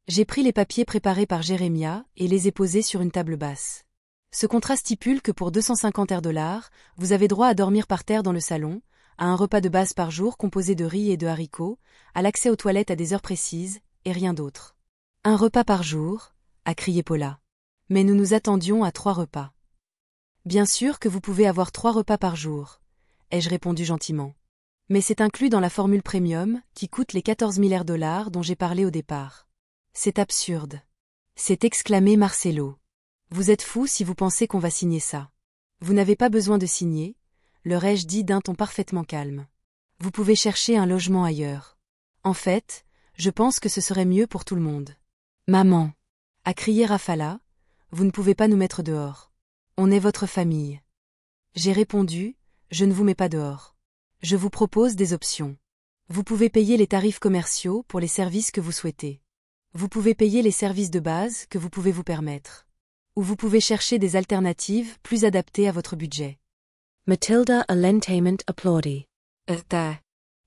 S1: J'ai pris les papiers préparés par Jérémia et les ai posés sur une table basse. Ce contrat stipule que pour 250 $, vous avez droit à dormir par terre dans le salon, à un repas de base par jour composé de riz et de haricots, à l'accès aux toilettes à des heures précises, et rien d'autre. Un repas par jour, a crié Paula. Mais nous nous attendions à 3 repas. Bien sûr que vous pouvez avoir 3 repas par jour, ai-je répondu gentiment. Mais c'est inclus dans la formule premium, qui coûte les 14 000 $ dont j'ai parlé au départ. C'est absurde. S'est exclamé Marcelo. Vous êtes fou si vous pensez qu'on va signer ça. Vous n'avez pas besoin de signer, leur ai-je dit d'un ton parfaitement calme. Vous pouvez chercher un logement ailleurs. En fait, je pense que ce serait mieux pour tout le monde. Maman, a crié Rafala, vous ne pouvez pas nous mettre dehors. On est votre famille. J'ai répondu, je ne vous mets pas dehors. Je vous propose des options. Vous pouvez payer les tarifs commerciaux pour les services que vous souhaitez. Vous pouvez payer les services de base que vous pouvez vous permettre. Ou vous pouvez chercher des alternatives plus adaptées à votre budget.
S2: Matilda alentament applaudi.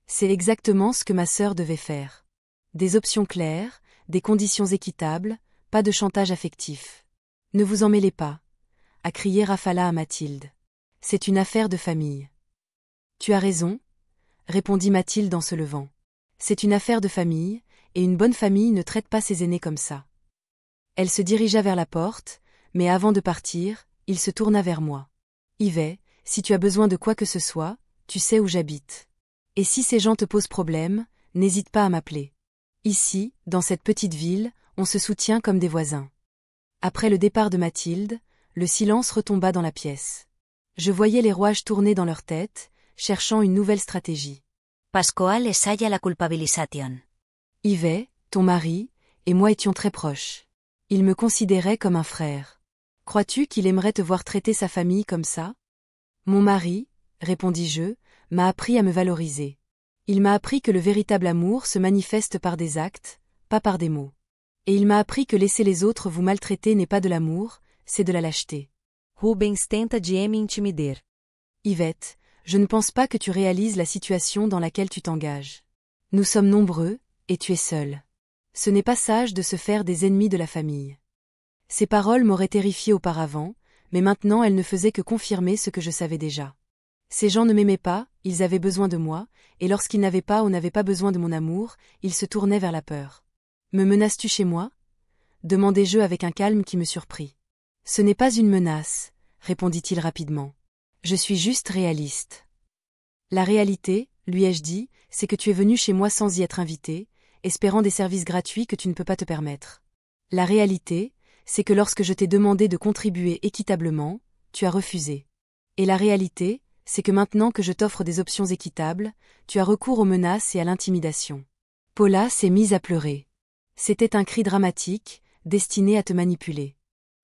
S1: C'est exactement ce que ma sœur devait faire. Des options claires, des conditions équitables, pas de chantage affectif. Ne vous en mêlez pas, a crié Rafala à Mathilde. C'est une affaire de famille. Tu as raison, répondit Mathilde en se levant. C'est une affaire de famille, et une bonne famille ne traite pas ses aînés comme ça. Elle se dirigea vers la porte, mais avant de partir, il se tourna vers moi. Yves, si tu as besoin de quoi que ce soit, tu sais où j'habite. Et si ces gens te posent problème, n'hésite pas à m'appeler. Ici, dans cette petite ville, on se soutient comme des voisins. Après le départ de Mathilde, le silence retomba dans la pièce. Je voyais les rouages tourner dans leur tête, cherchant une nouvelle stratégie.
S3: Pascoal ensaya la culpabilisation.
S1: Yves, ton mari, et moi étions très proches. Il me considérait comme un frère. Crois-tu qu'il aimerait te voir traiter sa famille comme ça? Mon mari, répondis-je, m'a appris à me valoriser. Il m'a appris que le véritable amour se manifeste par des actes, pas par des mots. Et il m'a appris que laisser les autres vous maltraiter n'est pas de l'amour, c'est de la lâcheté.
S3: Rubens tenta de me intimidar.
S1: Yvette, je ne pense pas que tu réalises la situation dans laquelle tu t'engages. Nous sommes nombreux, et tu es seule. Ce n'est pas sage de se faire des ennemis de la famille. Ces paroles m'auraient terrifiée auparavant, mais maintenant elles ne faisaient que confirmer ce que je savais déjà. Ces gens ne m'aimaient pas, ils avaient besoin de moi, et lorsqu'ils n'avaient pas ou n'avaient pas besoin de mon amour, ils se tournaient vers la peur. Me menaces-tu chez moi? Demandai-je avec un calme qui me surprit. Ce n'est pas une menace, répondit-il rapidement. Je suis juste réaliste. La réalité, lui ai-je dit, c'est que tu es venu chez moi sans y être invité, espérant des services gratuits que tu ne peux pas te permettre. La réalité, c'est que lorsque je t'ai demandé de contribuer équitablement, tu as refusé. Et la réalité, c'est que maintenant que je t'offre des options équitables, tu as recours aux menaces et à l'intimidation. Paula s'est mise à pleurer. C'était un cri dramatique, destiné à te manipuler.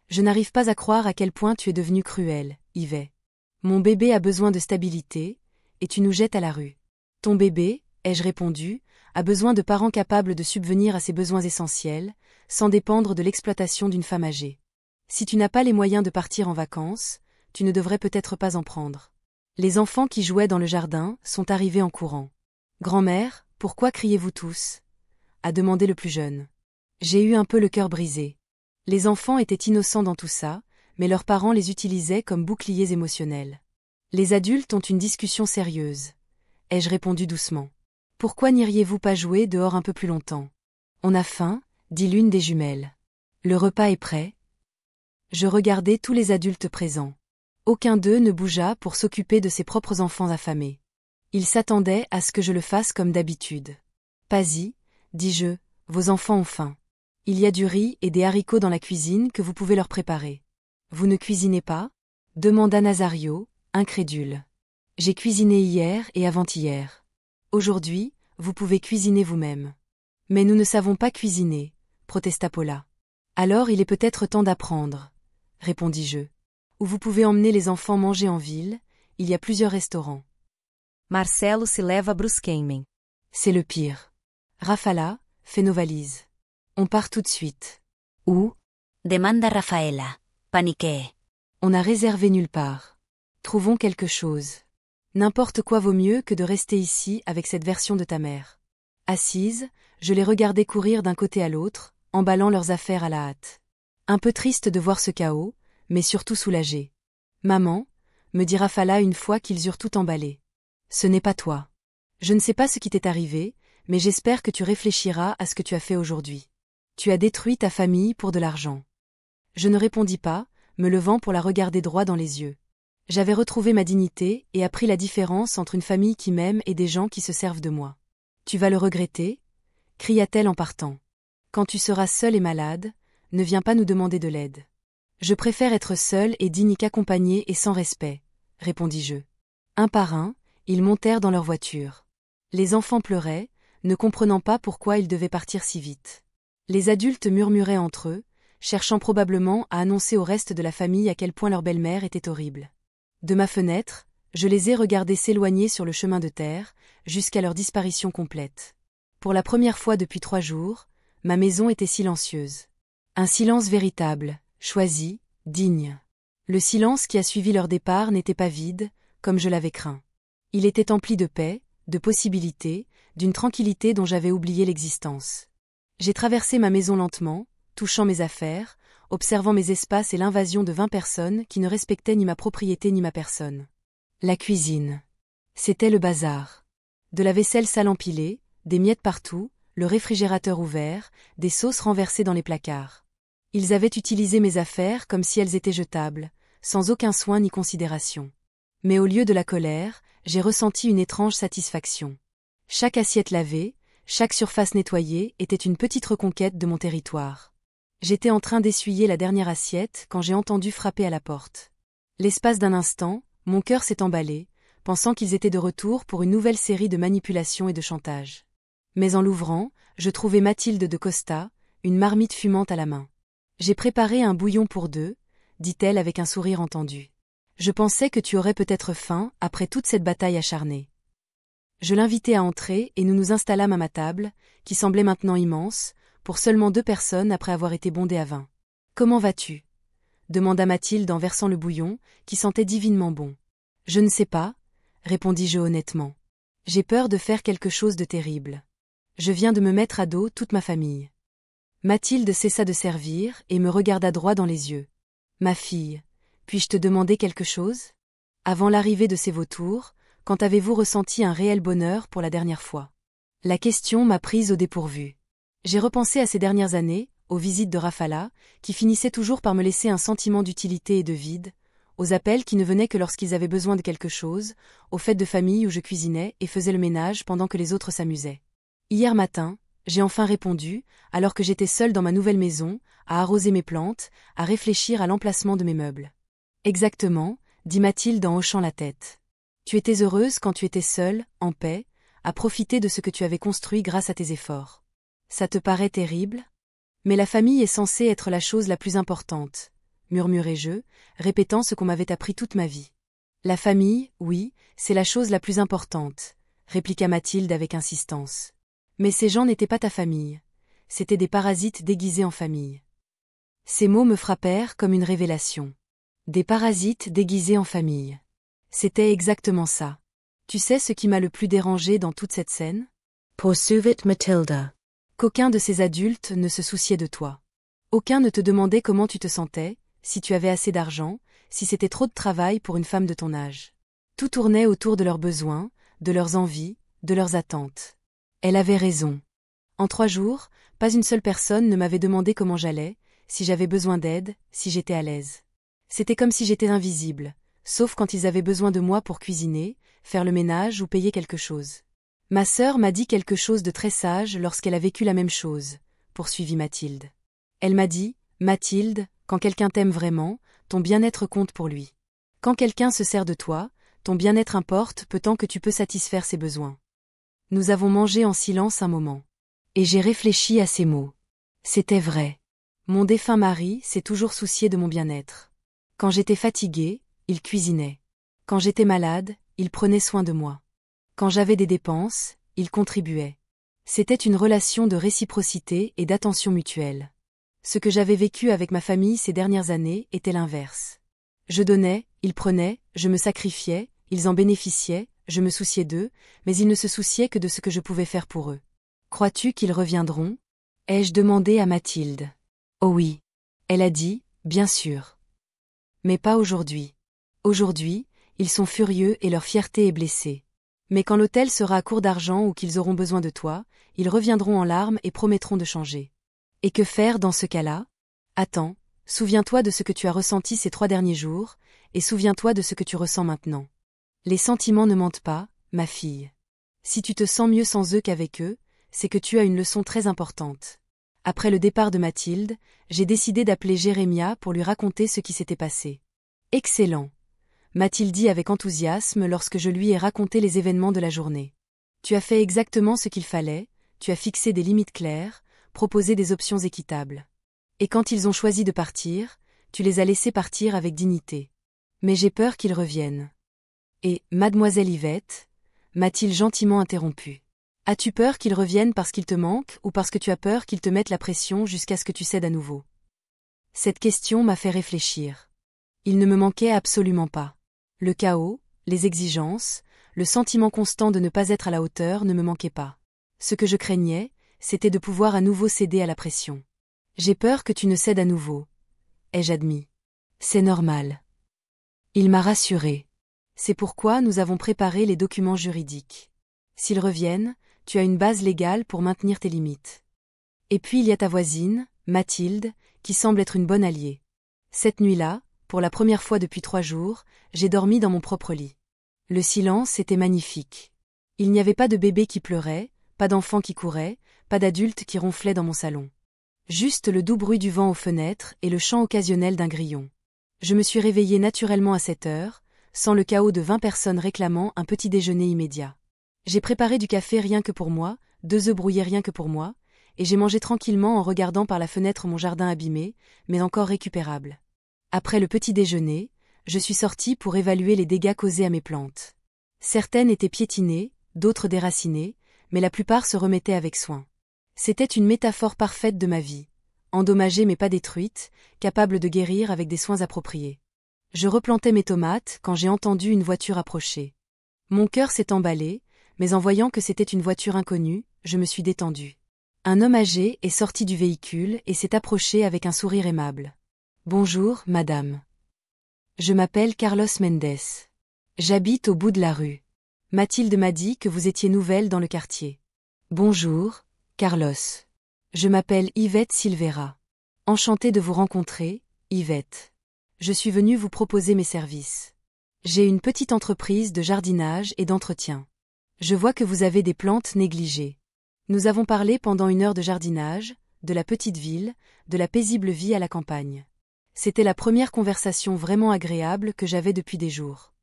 S1: Je n'arrive pas à croire à quel point tu es devenu cruel, Yvette. Mon bébé a besoin de stabilité, et tu nous jettes à la rue. Ton bébé, ai-je répondu, a besoin de parents capables de subvenir à ses besoins essentiels, sans dépendre de l'exploitation d'une femme âgée. Si tu n'as pas les moyens de partir en vacances, tu ne devrais peut-être pas en prendre. Les enfants qui jouaient dans le jardin sont arrivés en courant. Grand-mère, pourquoi criez-vous tous ? A demandé le plus jeune. J'ai eu un peu le cœur brisé. Les enfants étaient innocents dans tout ça, mais leurs parents les utilisaient comme boucliers émotionnels. Les adultes ont une discussion sérieuse. Ai-je répondu doucement. Pourquoi n'iriez-vous pas jouer dehors un peu plus longtemps ? On a faim, dit l'une des jumelles. Le repas est prêt ? Je regardais tous les adultes présents. Aucun d'eux ne bougea pour s'occuper de ses propres enfants affamés. Ils s'attendaient à ce que je le fasse comme d'habitude. Pas-y, dis-je, vos enfants ont faim. Il y a du riz et des haricots dans la cuisine que vous pouvez leur préparer. Vous ne cuisinez pas ? Demanda Nazario, incrédule. J'ai cuisiné hier et avant-hier. Aujourd'hui, vous pouvez cuisiner vous-même. Mais nous ne savons pas cuisiner, protesta Paula. Alors il est peut-être temps d'apprendre, répondis-je. Ou vous pouvez emmener les enfants manger en ville, il y a plusieurs restaurants.
S3: Marcelo se leva brusquement.
S1: C'est le pire. Rafala, fais nos valises. On part tout de suite. Où ?
S3: Demanda Rafaela, paniquée.
S1: On a réservé nulle part. Trouvons quelque chose. N'importe quoi vaut mieux que de rester ici avec cette version de ta mère. Assise, je les regardais courir d'un côté à l'autre, emballant leurs affaires à la hâte. Un peu triste de voir ce chaos, mais surtout soulagée. Maman, me dit Rafala une fois qu'ils eurent tout emballé. Ce n'est pas toi. Je ne sais pas ce qui t'est arrivé, mais j'espère que tu réfléchiras à ce que tu as fait aujourd'hui. Tu as détruit ta famille pour de l'argent. Je ne répondis pas, me levant pour la regarder droit dans les yeux. J'avais retrouvé ma dignité et appris la différence entre une famille qui m'aime et des gens qui se servent de moi. Tu vas le regretter ? Cria-t-elle en partant. Quand tu seras seule et malade, ne viens pas nous demander de l'aide. Je préfère être seule et digne qu'accompagnée et sans respect, répondis-je. Un par un, ils montèrent dans leur voiture. Les enfants pleuraient, ne comprenant pas pourquoi ils devaient partir si vite. Les adultes murmuraient entre eux, cherchant probablement à annoncer au reste de la famille à quel point leur belle-mère était horrible. De ma fenêtre, je les ai regardés s'éloigner sur le chemin de terre, jusqu'à leur disparition complète. Pour la première fois depuis 3 jours, ma maison était silencieuse. Un silence véritable, choisi, digne. Le silence qui a suivi leur départ n'était pas vide, comme je l'avais craint. Il était empli de paix, de possibilités, d'une tranquillité dont j'avais oublié l'existence. J'ai traversé ma maison lentement, touchant mes affaires, observant mes espaces et l'invasion de 20 personnes qui ne respectaient ni ma propriété ni ma personne. La cuisine. C'était le bazar. De la vaisselle sale empilée, des miettes partout, le réfrigérateur ouvert, des sauces renversées dans les placards. Ils avaient utilisé mes affaires comme si elles étaient jetables, sans aucun soin ni considération. Mais au lieu de la colère, j'ai ressenti une étrange satisfaction. Chaque assiette lavée, chaque surface nettoyée était une petite reconquête de mon territoire. J'étais en train d'essuyer la dernière assiette quand j'ai entendu frapper à la porte. L'espace d'un instant, mon cœur s'est emballé, pensant qu'ils étaient de retour pour une nouvelle série de manipulations et de chantage. Mais en l'ouvrant, je trouvai Mathilde de Costa, une marmite fumante à la main. « J'ai préparé un bouillon pour 2, dit-elle avec un sourire entendu. Je pensais que tu aurais peut-être faim après toute cette bataille acharnée. Je l'invitai à entrer et nous nous installâmes à ma table, qui semblait maintenant immense, pour seulement 2 personnes après avoir été bondée à 20. « Comment vas-tu » demanda Mathilde en versant le bouillon, qui sentait divinement bon. « Je ne sais pas, » répondis-je honnêtement. « J'ai peur de faire quelque chose de terrible. Je viens de me mettre à dos toute ma famille. » Mathilde cessa de servir et me regarda droit dans les yeux. « Ma fille, puis-je te demander quelque chose ? Avant l'arrivée de ces vautours, quand avez-vous ressenti un réel bonheur pour la dernière fois ? » La question m'a prise au dépourvu. J'ai repensé à ces dernières années, aux visites de Rafala, qui finissaient toujours par me laisser un sentiment d'utilité et de vide, aux appels qui ne venaient que lorsqu'ils avaient besoin de quelque chose, aux fêtes de famille où je cuisinais et faisais le ménage pendant que les autres s'amusaient. Hier matin, J'ai enfin répondu, alors que j'étais seule dans ma nouvelle maison, à arroser mes plantes, à réfléchir à l'emplacement de mes meubles. Exactement, dit Mathilde en hochant la tête. Tu étais heureuse quand tu étais seule, en paix, à profiter de ce que tu avais construit grâce à tes efforts. Ça te paraît terrible ? Mais la famille est censée être la chose la plus importante, murmurai-je, répétant ce qu'on m'avait appris toute ma vie. La famille, oui, c'est la chose la plus importante, répliqua Mathilde avec insistance. Mais ces gens n'étaient pas ta famille. C'étaient des parasites déguisés en famille. Ces mots me frappèrent comme une révélation. Des parasites déguisés en famille. C'était exactement ça. Tu sais ce qui m'a le plus dérangé dans toute cette scène ?
S2: Poursuivit Matilda.
S1: Qu'aucun de ces adultes ne se souciait de toi. Aucun ne te demandait comment tu te sentais, si tu avais assez d'argent, si c'était trop de travail pour une femme de ton âge. Tout tournait autour de leurs besoins, de leurs envies, de leurs attentes. Elle avait raison. En 3 jours, pas une seule personne ne m'avait demandé comment j'allais, si j'avais besoin d'aide, si j'étais à l'aise. C'était comme si j'étais invisible, sauf quand ils avaient besoin de moi pour cuisiner, faire le ménage ou payer quelque chose. Ma sœur m'a dit quelque chose de très sage lorsqu'elle a vécu la même chose, poursuivit Mathilde. Elle m'a dit, Mathilde, quand quelqu'un t'aime vraiment, ton bien-être compte pour lui. Quand quelqu'un se sert de toi, ton bien-être importe peu tant que tu peux satisfaire ses besoins. Nous avons mangé en silence un moment. Et j'ai réfléchi à ces mots. C'était vrai. Mon défunt mari s'est toujours soucié de mon bien-être. Quand j'étais fatiguée, il cuisinait. Quand j'étais malade, il prenait soin de moi. Quand j'avais des dépenses, il contribuait. C'était une relation de réciprocité et d'attention mutuelle. Ce que j'avais vécu avec ma famille ces dernières années était l'inverse. Je donnais, ils prenaient, je me sacrifiais, ils en bénéficiaient, je me souciais d'eux, mais ils ne se souciaient que de ce que je pouvais faire pour eux. Crois-tu qu'ils reviendront ? Ai-je demandé à Mathilde. Oh oui. Elle a dit, bien sûr. Mais pas aujourd'hui. Aujourd'hui, ils sont furieux et leur fierté est blessée. Mais quand l'hôtel sera à court d'argent ou qu'ils auront besoin de toi, ils reviendront en larmes et promettront de changer. Et que faire dans ce cas-là ? Attends, souviens-toi de ce que tu as ressenti ces 3 derniers jours, et souviens-toi de ce que tu ressens maintenant. Les sentiments ne mentent pas, ma fille. Si tu te sens mieux sans eux qu'avec eux, c'est que tu as une leçon très importante. Après le départ de Mathilde, j'ai décidé d'appeler Jérémia pour lui raconter ce qui s'était passé. Excellent, m'a-t-il dit avec enthousiasme lorsque je lui ai raconté les événements de la journée. Tu as fait exactement ce qu'il fallait, tu as fixé des limites claires, proposé des options équitables. Et quand ils ont choisi de partir, tu les as laissés partir avec dignité. Mais j'ai peur qu'ils reviennent. Et, mademoiselle Yvette, m'a-t-il gentiment interrompu. As-tu peur qu'ils reviennent parce qu'ils te manquent ou parce que tu as peur qu'ils te mettent la pression jusqu'à ce que tu cèdes à nouveau ? Cette question m'a fait réfléchir. Il ne me manquait absolument pas. Le chaos, les exigences, le sentiment constant de ne pas être à la hauteur ne me manquaient pas. Ce que je craignais, c'était de pouvoir à nouveau céder à la pression. J'ai peur que tu ne cèdes à nouveau, ai-je admis. C'est normal. Il m'a rassuré. C'est pourquoi nous avons préparé les documents juridiques. S'ils reviennent, tu as une base légale pour maintenir tes limites. Et puis il y a ta voisine, Mathilde, qui semble être une bonne alliée. Cette nuit-là, pour la première fois depuis 3 jours, j'ai dormi dans mon propre lit. Le silence était magnifique. Il n'y avait pas de bébé qui pleurait, pas d'enfant qui courait, pas d'adulte qui ronflait dans mon salon. Juste le doux bruit du vent aux fenêtres et le chant occasionnel d'un grillon. Je me suis réveillée naturellement à 7 heures, sans le chaos de 20 personnes réclamant un petit déjeuner immédiat. J'ai préparé du café rien que pour moi, 2 œufs brouillés rien que pour moi, et j'ai mangé tranquillement en regardant par la fenêtre mon jardin abîmé, mais encore récupérable. Après le petit déjeuner, je suis sortie pour évaluer les dégâts causés à mes plantes. Certaines étaient piétinées, d'autres déracinées, mais la plupart se remettaient avec soin. C'était une métaphore parfaite de ma vie, endommagée mais pas détruite, capable de guérir avec des soins appropriés. Je replantais mes tomates quand j'ai entendu une voiture approcher. Mon cœur s'est emballé, mais en voyant que c'était une voiture inconnue, je me suis détendue. Un homme âgé est sorti du véhicule et s'est approché avec un sourire aimable. « Bonjour, madame. Je m'appelle Carlos Mendes. J'habite au bout de la rue. Mathilde m'a dit que vous étiez nouvelle dans le quartier. Bonjour, Carlos. Je m'appelle Yvette Silveira. Enchantée de vous rencontrer, Yvette. Je suis venue vous proposer mes services. J'ai une petite entreprise de jardinage et d'entretien. Je vois que vous avez des plantes négligées. Nous avons parlé pendant 1 heure de jardinage, de la petite ville, de la paisible vie à la campagne. C'était la première conversation vraiment agréable que j'avais depuis des jours.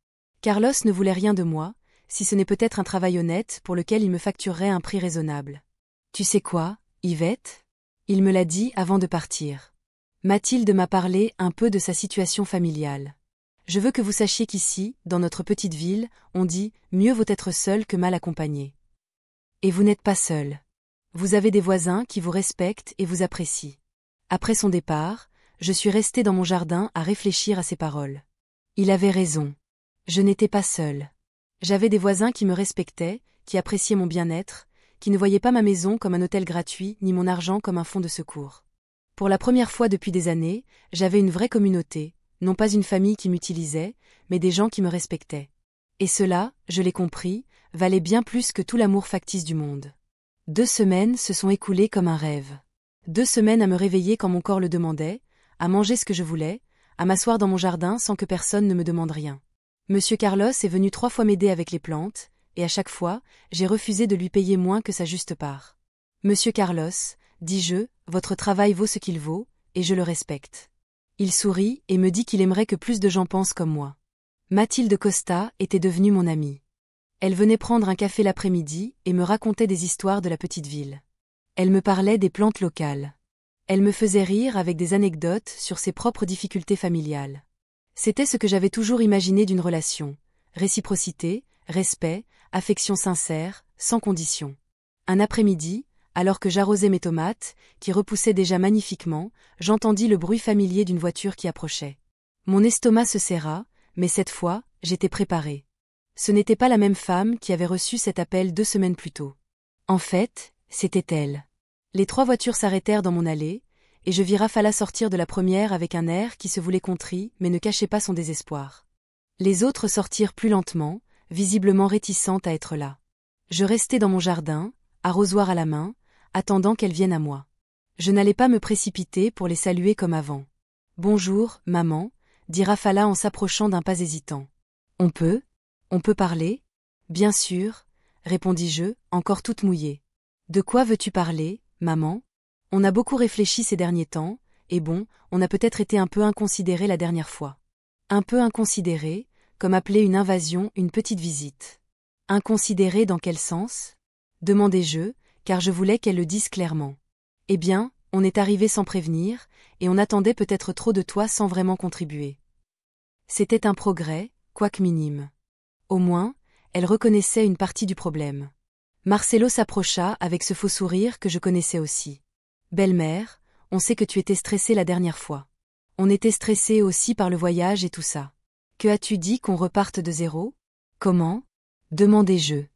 S1: Carlos ne voulait rien de moi, si ce n'est peut-être un travail honnête pour lequel il me facturerait un prix raisonnable. Tu sais quoi, Yvette ? Il me l'a dit avant de partir. Mathilde m'a parlé un peu de sa situation familiale. Je veux que vous sachiez qu'ici, dans notre petite ville, on dit « mieux vaut être seul que mal accompagné ». Et vous n'êtes pas seul. Vous avez des voisins qui vous respectent et vous apprécient. Après son départ, je suis restée dans mon jardin à réfléchir à ses paroles. Il avait raison. Je n'étais pas seule. J'avais des voisins qui me respectaient, qui appréciaient mon bien-être, qui ne voyaient pas ma maison comme un hôtel gratuit ni mon argent comme un fonds de secours. Pour la première fois depuis des années, j'avais une vraie communauté, non pas une famille qui m'utilisait, mais des gens qui me respectaient. Et cela, je l'ai compris, valait bien plus que tout l'amour factice du monde. 2 semaines se sont écoulées comme un rêve. 2 semaines à me réveiller quand mon corps le demandait, à manger ce que je voulais, à m'asseoir dans mon jardin sans que personne ne me demande rien. Monsieur Carlos est venu 3 fois m'aider avec les plantes, et à chaque fois, j'ai refusé de lui payer moins que sa juste part. Monsieur Carlos, dis-je, votre travail vaut ce qu'il vaut, et je le respecte. Il sourit et me dit qu'il aimerait que plus de gens pensent comme moi. Mathilde Costa était devenue mon amie. Elle venait prendre un café l'après-midi et me racontait des histoires de la petite ville. Elle me parlait des plantes locales. Elle me faisait rire avec des anecdotes sur ses propres difficultés familiales. C'était ce que j'avais toujours imaginé d'une relation. Réciprocité, respect, affection sincère, sans condition. Un après-midi, alors que j'arrosais mes tomates, qui repoussaient déjà magnifiquement, j'entendis le bruit familier d'une voiture qui approchait. Mon estomac se serra, mais cette fois, j'étais préparée. Ce n'était pas la même femme qui avait reçu cet appel 2 semaines plus tôt. En fait, c'était elle. Les 3 voitures s'arrêtèrent dans mon allée, et je vis Rafala sortir de la première avec un air qui se voulait contrit mais ne cachait pas son désespoir. Les autres sortirent plus lentement, visiblement réticentes à être là. Je restai dans mon jardin, arrosoir à la main, attendant qu'elles viennent à moi. Je n'allais pas me précipiter pour les saluer comme avant. « Bonjour, maman », dit Rafala en s'approchant d'un pas hésitant. « On peut parler ?»« Bien sûr », répondis-je, encore toute mouillée. « De quoi veux-tu parler, maman ? On a beaucoup réfléchi ces derniers temps, et bon, on a peut-être été un peu inconsidéré la dernière fois. » Un peu inconsidéré, comme appeler une invasion une petite visite. Inconsidéré dans quel sens ? Demandai-je, car je voulais qu'elle le dise clairement. Eh bien, on est arrivé sans prévenir, et on attendait peut-être trop de toi sans vraiment contribuer. C'était un progrès, quoique minime. Au moins, elle reconnaissait une partie du problème. Marcelo s'approcha avec ce faux sourire que je connaissais aussi. « Belle-mère, on sait que tu étais stressée la dernière fois. On était stressés aussi par le voyage et tout ça. Que as-tu dit qu'on reparte de zéro ? Comment ? Demandai-je.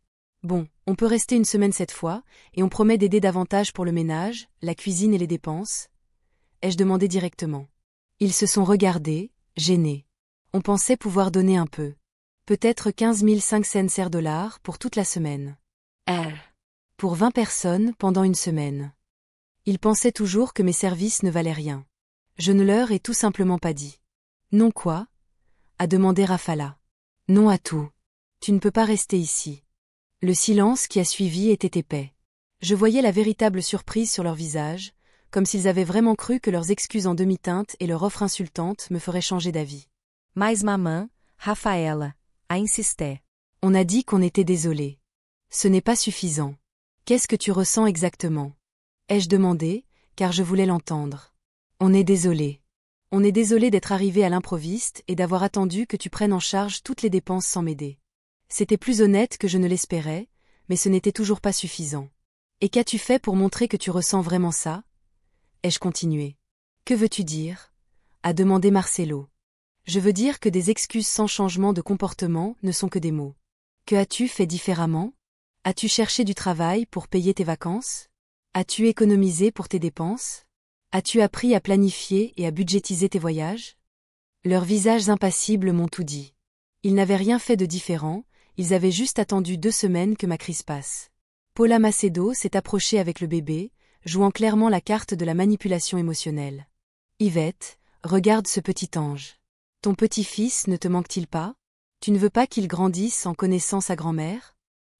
S1: Bon, on peut rester 1 semaine cette fois, et on promet d'aider davantage pour le ménage, la cuisine et les dépenses. Ai-je demandé directement. Ils se sont regardés, gênés. On pensait pouvoir donner un peu. Peut-être 15 500 dollars pour toute la semaine. Pour 20 personnes pendant 1 semaine. Ils pensaient toujours que mes services ne valaient rien. Je ne leur ai tout simplement pas dit. Non quoi ? A demandé Rafala. Non à tout. Tu ne peux pas rester ici. Le silence qui a suivi était épais. Je voyais la véritable surprise sur leur visage, comme s'ils avaient vraiment cru que leurs excuses en demi-teinte et leur offre insultante me feraient changer d'avis.
S3: Mais mamã, Rafaela, a insisté.
S1: On a dit qu'on était désolé. Ce n'est pas suffisant. Qu'est-ce que tu ressens exactement ? Ai-je demandé, car je voulais l'entendre. On est désolé. On est désolé d'être arrivé à l'improviste et d'avoir attendu que tu prennes en charge toutes les dépenses sans m'aider. C'était plus honnête que je ne l'espérais, mais ce n'était toujours pas suffisant. Et qu'as-tu fait pour montrer que tu ressens vraiment ça ? Ai-je continué. Que veux-tu dire ? A demandé Marcelo. Je veux dire que des excuses sans changement de comportement ne sont que des mots. Que as-tu fait différemment ? As-tu cherché du travail pour payer tes vacances ? As-tu économisé pour tes dépenses ? As-tu appris à planifier et à budgétiser tes voyages ? Leurs visages impassibles m'ont tout dit. Ils n'avaient rien fait de différent, ils avaient juste attendu 2 semaines que ma crise passe. Paula Macedo s'est approchée avec le bébé, jouant clairement la carte de la manipulation émotionnelle. Yvette, regarde ce petit ange. Ton petit-fils ne te manque-t-il pas ? Tu ne veux pas qu'il grandisse en connaissant sa grand-mère ?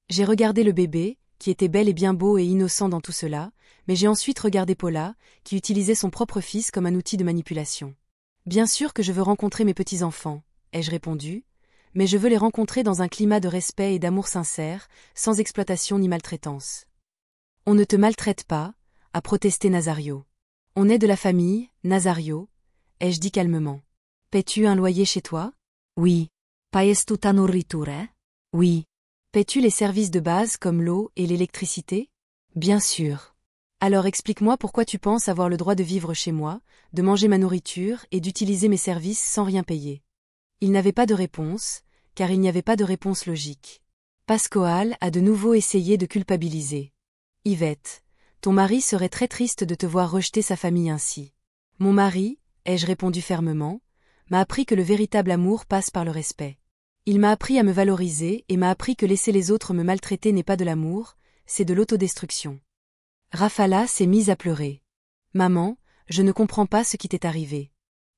S1: J'ai regardé le bébé, qui était bel et bien beau et innocent dans tout cela, mais j'ai ensuite regardé Paula, qui utilisait son propre fils comme un outil de manipulation. Bien sûr que je veux rencontrer mes petits-enfants, ai-je répondu, mais je veux les rencontrer dans un climat de respect et d'amour sincère, sans exploitation ni maltraitance. On ne te maltraite pas, a protesté Nazario. On est de la famille, Nazario, ai-je dit calmement. Paies-tu un loyer chez toi?
S2: Oui.
S3: Paies tu ta nourriture?
S2: Oui.
S1: Paies-tu les services de base comme l'eau et l'électricité?
S2: Bien sûr.
S1: Alors explique-moi pourquoi tu penses avoir le droit de vivre chez moi, de manger ma nourriture et d'utiliser mes services sans rien payer. Il n'avait pas de réponse, car il n'y avait pas de réponse logique. Pascoal a de nouveau essayé de culpabiliser. Yvette, ton mari serait très triste de te voir rejeter sa famille ainsi. Mon mari, ai-je répondu fermement, m'a appris que le véritable amour passe par le respect. Il m'a appris à me valoriser et m'a appris que laisser les autres me maltraiter n'est pas de l'amour, c'est de l'autodestruction. Rafala s'est mise à pleurer. Maman, je ne comprends pas ce qui t'est arrivé.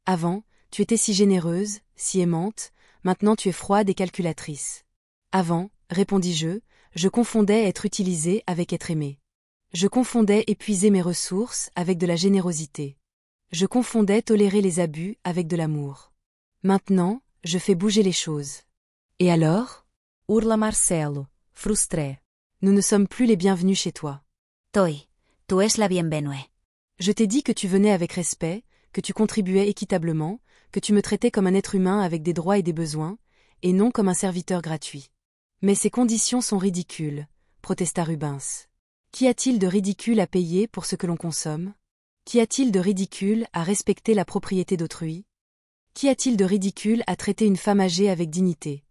S1: Avant, tu étais si généreuse, si aimante, maintenant tu es froide et calculatrice. Avant, répondis-je, je confondais être utilisée avec être aimée. Je confondais épuiser mes ressources avec de la générosité. Je confondais tolérer les abus avec de l'amour. Maintenant, je fais bouger les choses.
S2: Et alors?
S3: Urla Marcelo, frustré.
S1: Nous ne sommes plus les bienvenus chez toi.
S3: Toi, tu es la bienvenue.
S1: Je t'ai dit que tu venais avec respect, que tu contribuais équitablement, que tu me traitais comme un être humain avec des droits et des besoins, et non comme un serviteur gratuit. Mais ces conditions sont ridicules, protesta Rubens. Qu'y a-t-il de ridicule à payer pour ce que l'on consomme? Qu'y a-t-il de ridicule à respecter la propriété d'autrui? Qu'y a-t-il de ridicule à traiter une femme âgée avec dignité?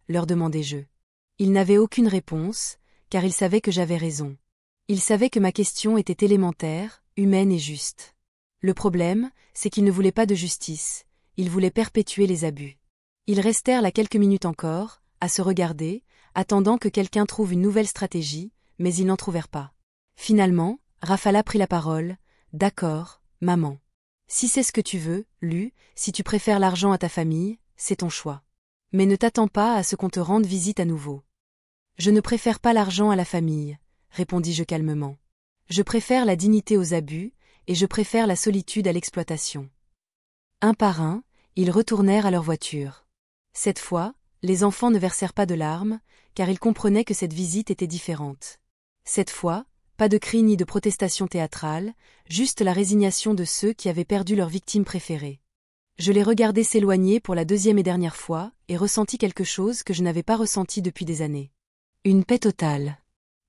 S1: Leur demandai-je. Ils n'avaient aucune réponse, car ils savaient que j'avais raison. Ils savaient que ma question était élémentaire, humaine et juste. Le problème, c'est qu'ils ne voulaient pas de justice, ils voulaient perpétuer les abus. Ils restèrent là quelques minutes encore, à se regarder, attendant que quelqu'un trouve une nouvelle stratégie, mais ils n'en trouvèrent pas. Finalement, Rafala prit la parole. D'accord, maman. Si c'est ce que tu veux, Lu, si tu préfères l'argent à ta famille, c'est ton choix. Mais ne t'attends pas à ce qu'on te rende visite à nouveau. Je ne préfère pas l'argent à la famille, répondis-je calmement. Je préfère la dignité aux abus, et je préfère la solitude à l'exploitation. Un par un, ils retournèrent à leur voiture. Cette fois, les enfants ne versèrent pas de larmes, car ils comprenaient que cette visite était différente. Cette fois, pas de cris ni de protestations théâtrales, juste la résignation de ceux qui avaient perdu leur victime préférée. Je les regardai s'éloigner pour la deuxième et dernière fois, et ressentis quelque chose que je n'avais pas ressenti depuis des années. Une paix totale.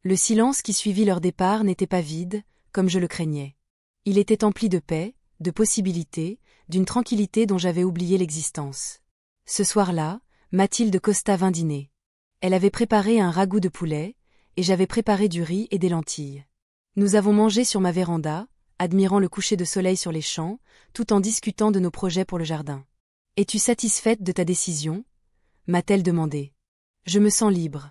S1: Le silence qui suivit leur départ n'était pas vide, comme je le craignais. Il était empli de paix, de possibilités, d'une tranquillité dont j'avais oublié l'existence. Ce soir-là, Mathilde Costa vint dîner. Elle avait préparé un ragoût de poulet, et j'avais préparé du riz et des lentilles. Nous avons mangé sur ma véranda, admirant le coucher de soleil sur les champs, tout en discutant de nos projets pour le jardin. « Es-tu satisfaite de ta décision » m'a-t-elle demandé. « Je me sens libre. »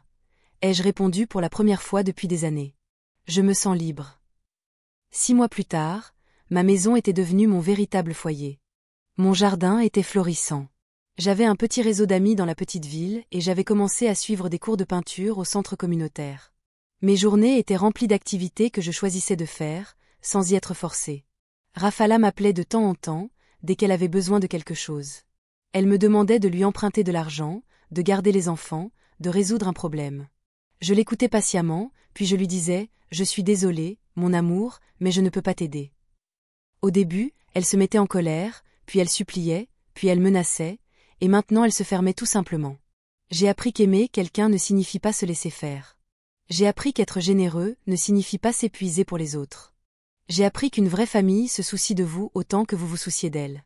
S1: ai-je répondu pour la première fois depuis des années. Je me sens libre. 6 mois plus tard, ma maison était devenue mon véritable foyer. Mon jardin était florissant. J'avais un petit réseau d'amis dans la petite ville et j'avais commencé à suivre des cours de peinture au centre communautaire. Mes journées étaient remplies d'activités que je choisissais de faire, sans y être forcée. Rafala m'appelait de temps en temps, dès qu'elle avait besoin de quelque chose. Elle me demandait de lui emprunter de l'argent, de garder les enfants, de résoudre un problème. Je l'écoutais patiemment, puis je lui disais « Je suis désolée, mon amour, mais je ne peux pas t'aider. » Au début, elle se mettait en colère, puis elle suppliait, puis elle menaçait, et maintenant elle se fermait tout simplement. J'ai appris qu'aimer quelqu'un ne signifie pas se laisser faire. J'ai appris qu'être généreux ne signifie pas s'épuiser pour les autres. J'ai appris qu'une vraie famille se soucie de vous autant que vous vous souciez d'elle.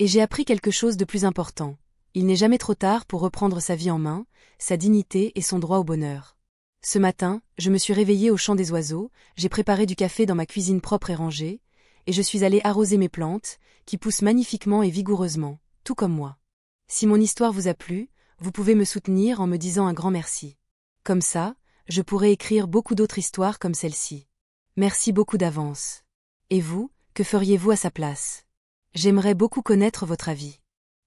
S1: Et j'ai appris quelque chose de plus important. Il n'est jamais trop tard pour reprendre sa vie en main, sa dignité et son droit au bonheur. Ce matin, je me suis réveillée au chant des oiseaux, j'ai préparé du café dans ma cuisine propre et rangée, et je suis allée arroser mes plantes, qui poussent magnifiquement et vigoureusement, tout comme moi. Si mon histoire vous a plu, vous pouvez me soutenir en me disant un grand merci. Comme ça, je pourrai écrire beaucoup d'autres histoires comme celle-ci. Merci beaucoup d'avance. Et vous, que feriez-vous à sa place? J'aimerais beaucoup connaître votre avis.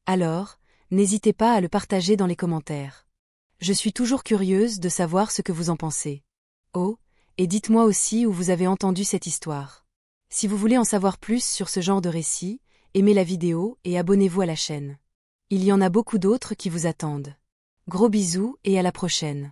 S1: Alors, n'hésitez pas à le partager dans les commentaires. Je suis toujours curieuse de savoir ce que vous en pensez. Oh, et dites-moi aussi où vous avez entendu cette histoire. Si vous voulez en savoir plus sur ce genre de récit, aimez la vidéo et abonnez-vous à la chaîne. Il y en a beaucoup d'autres qui vous attendent. Gros bisous et à la prochaine.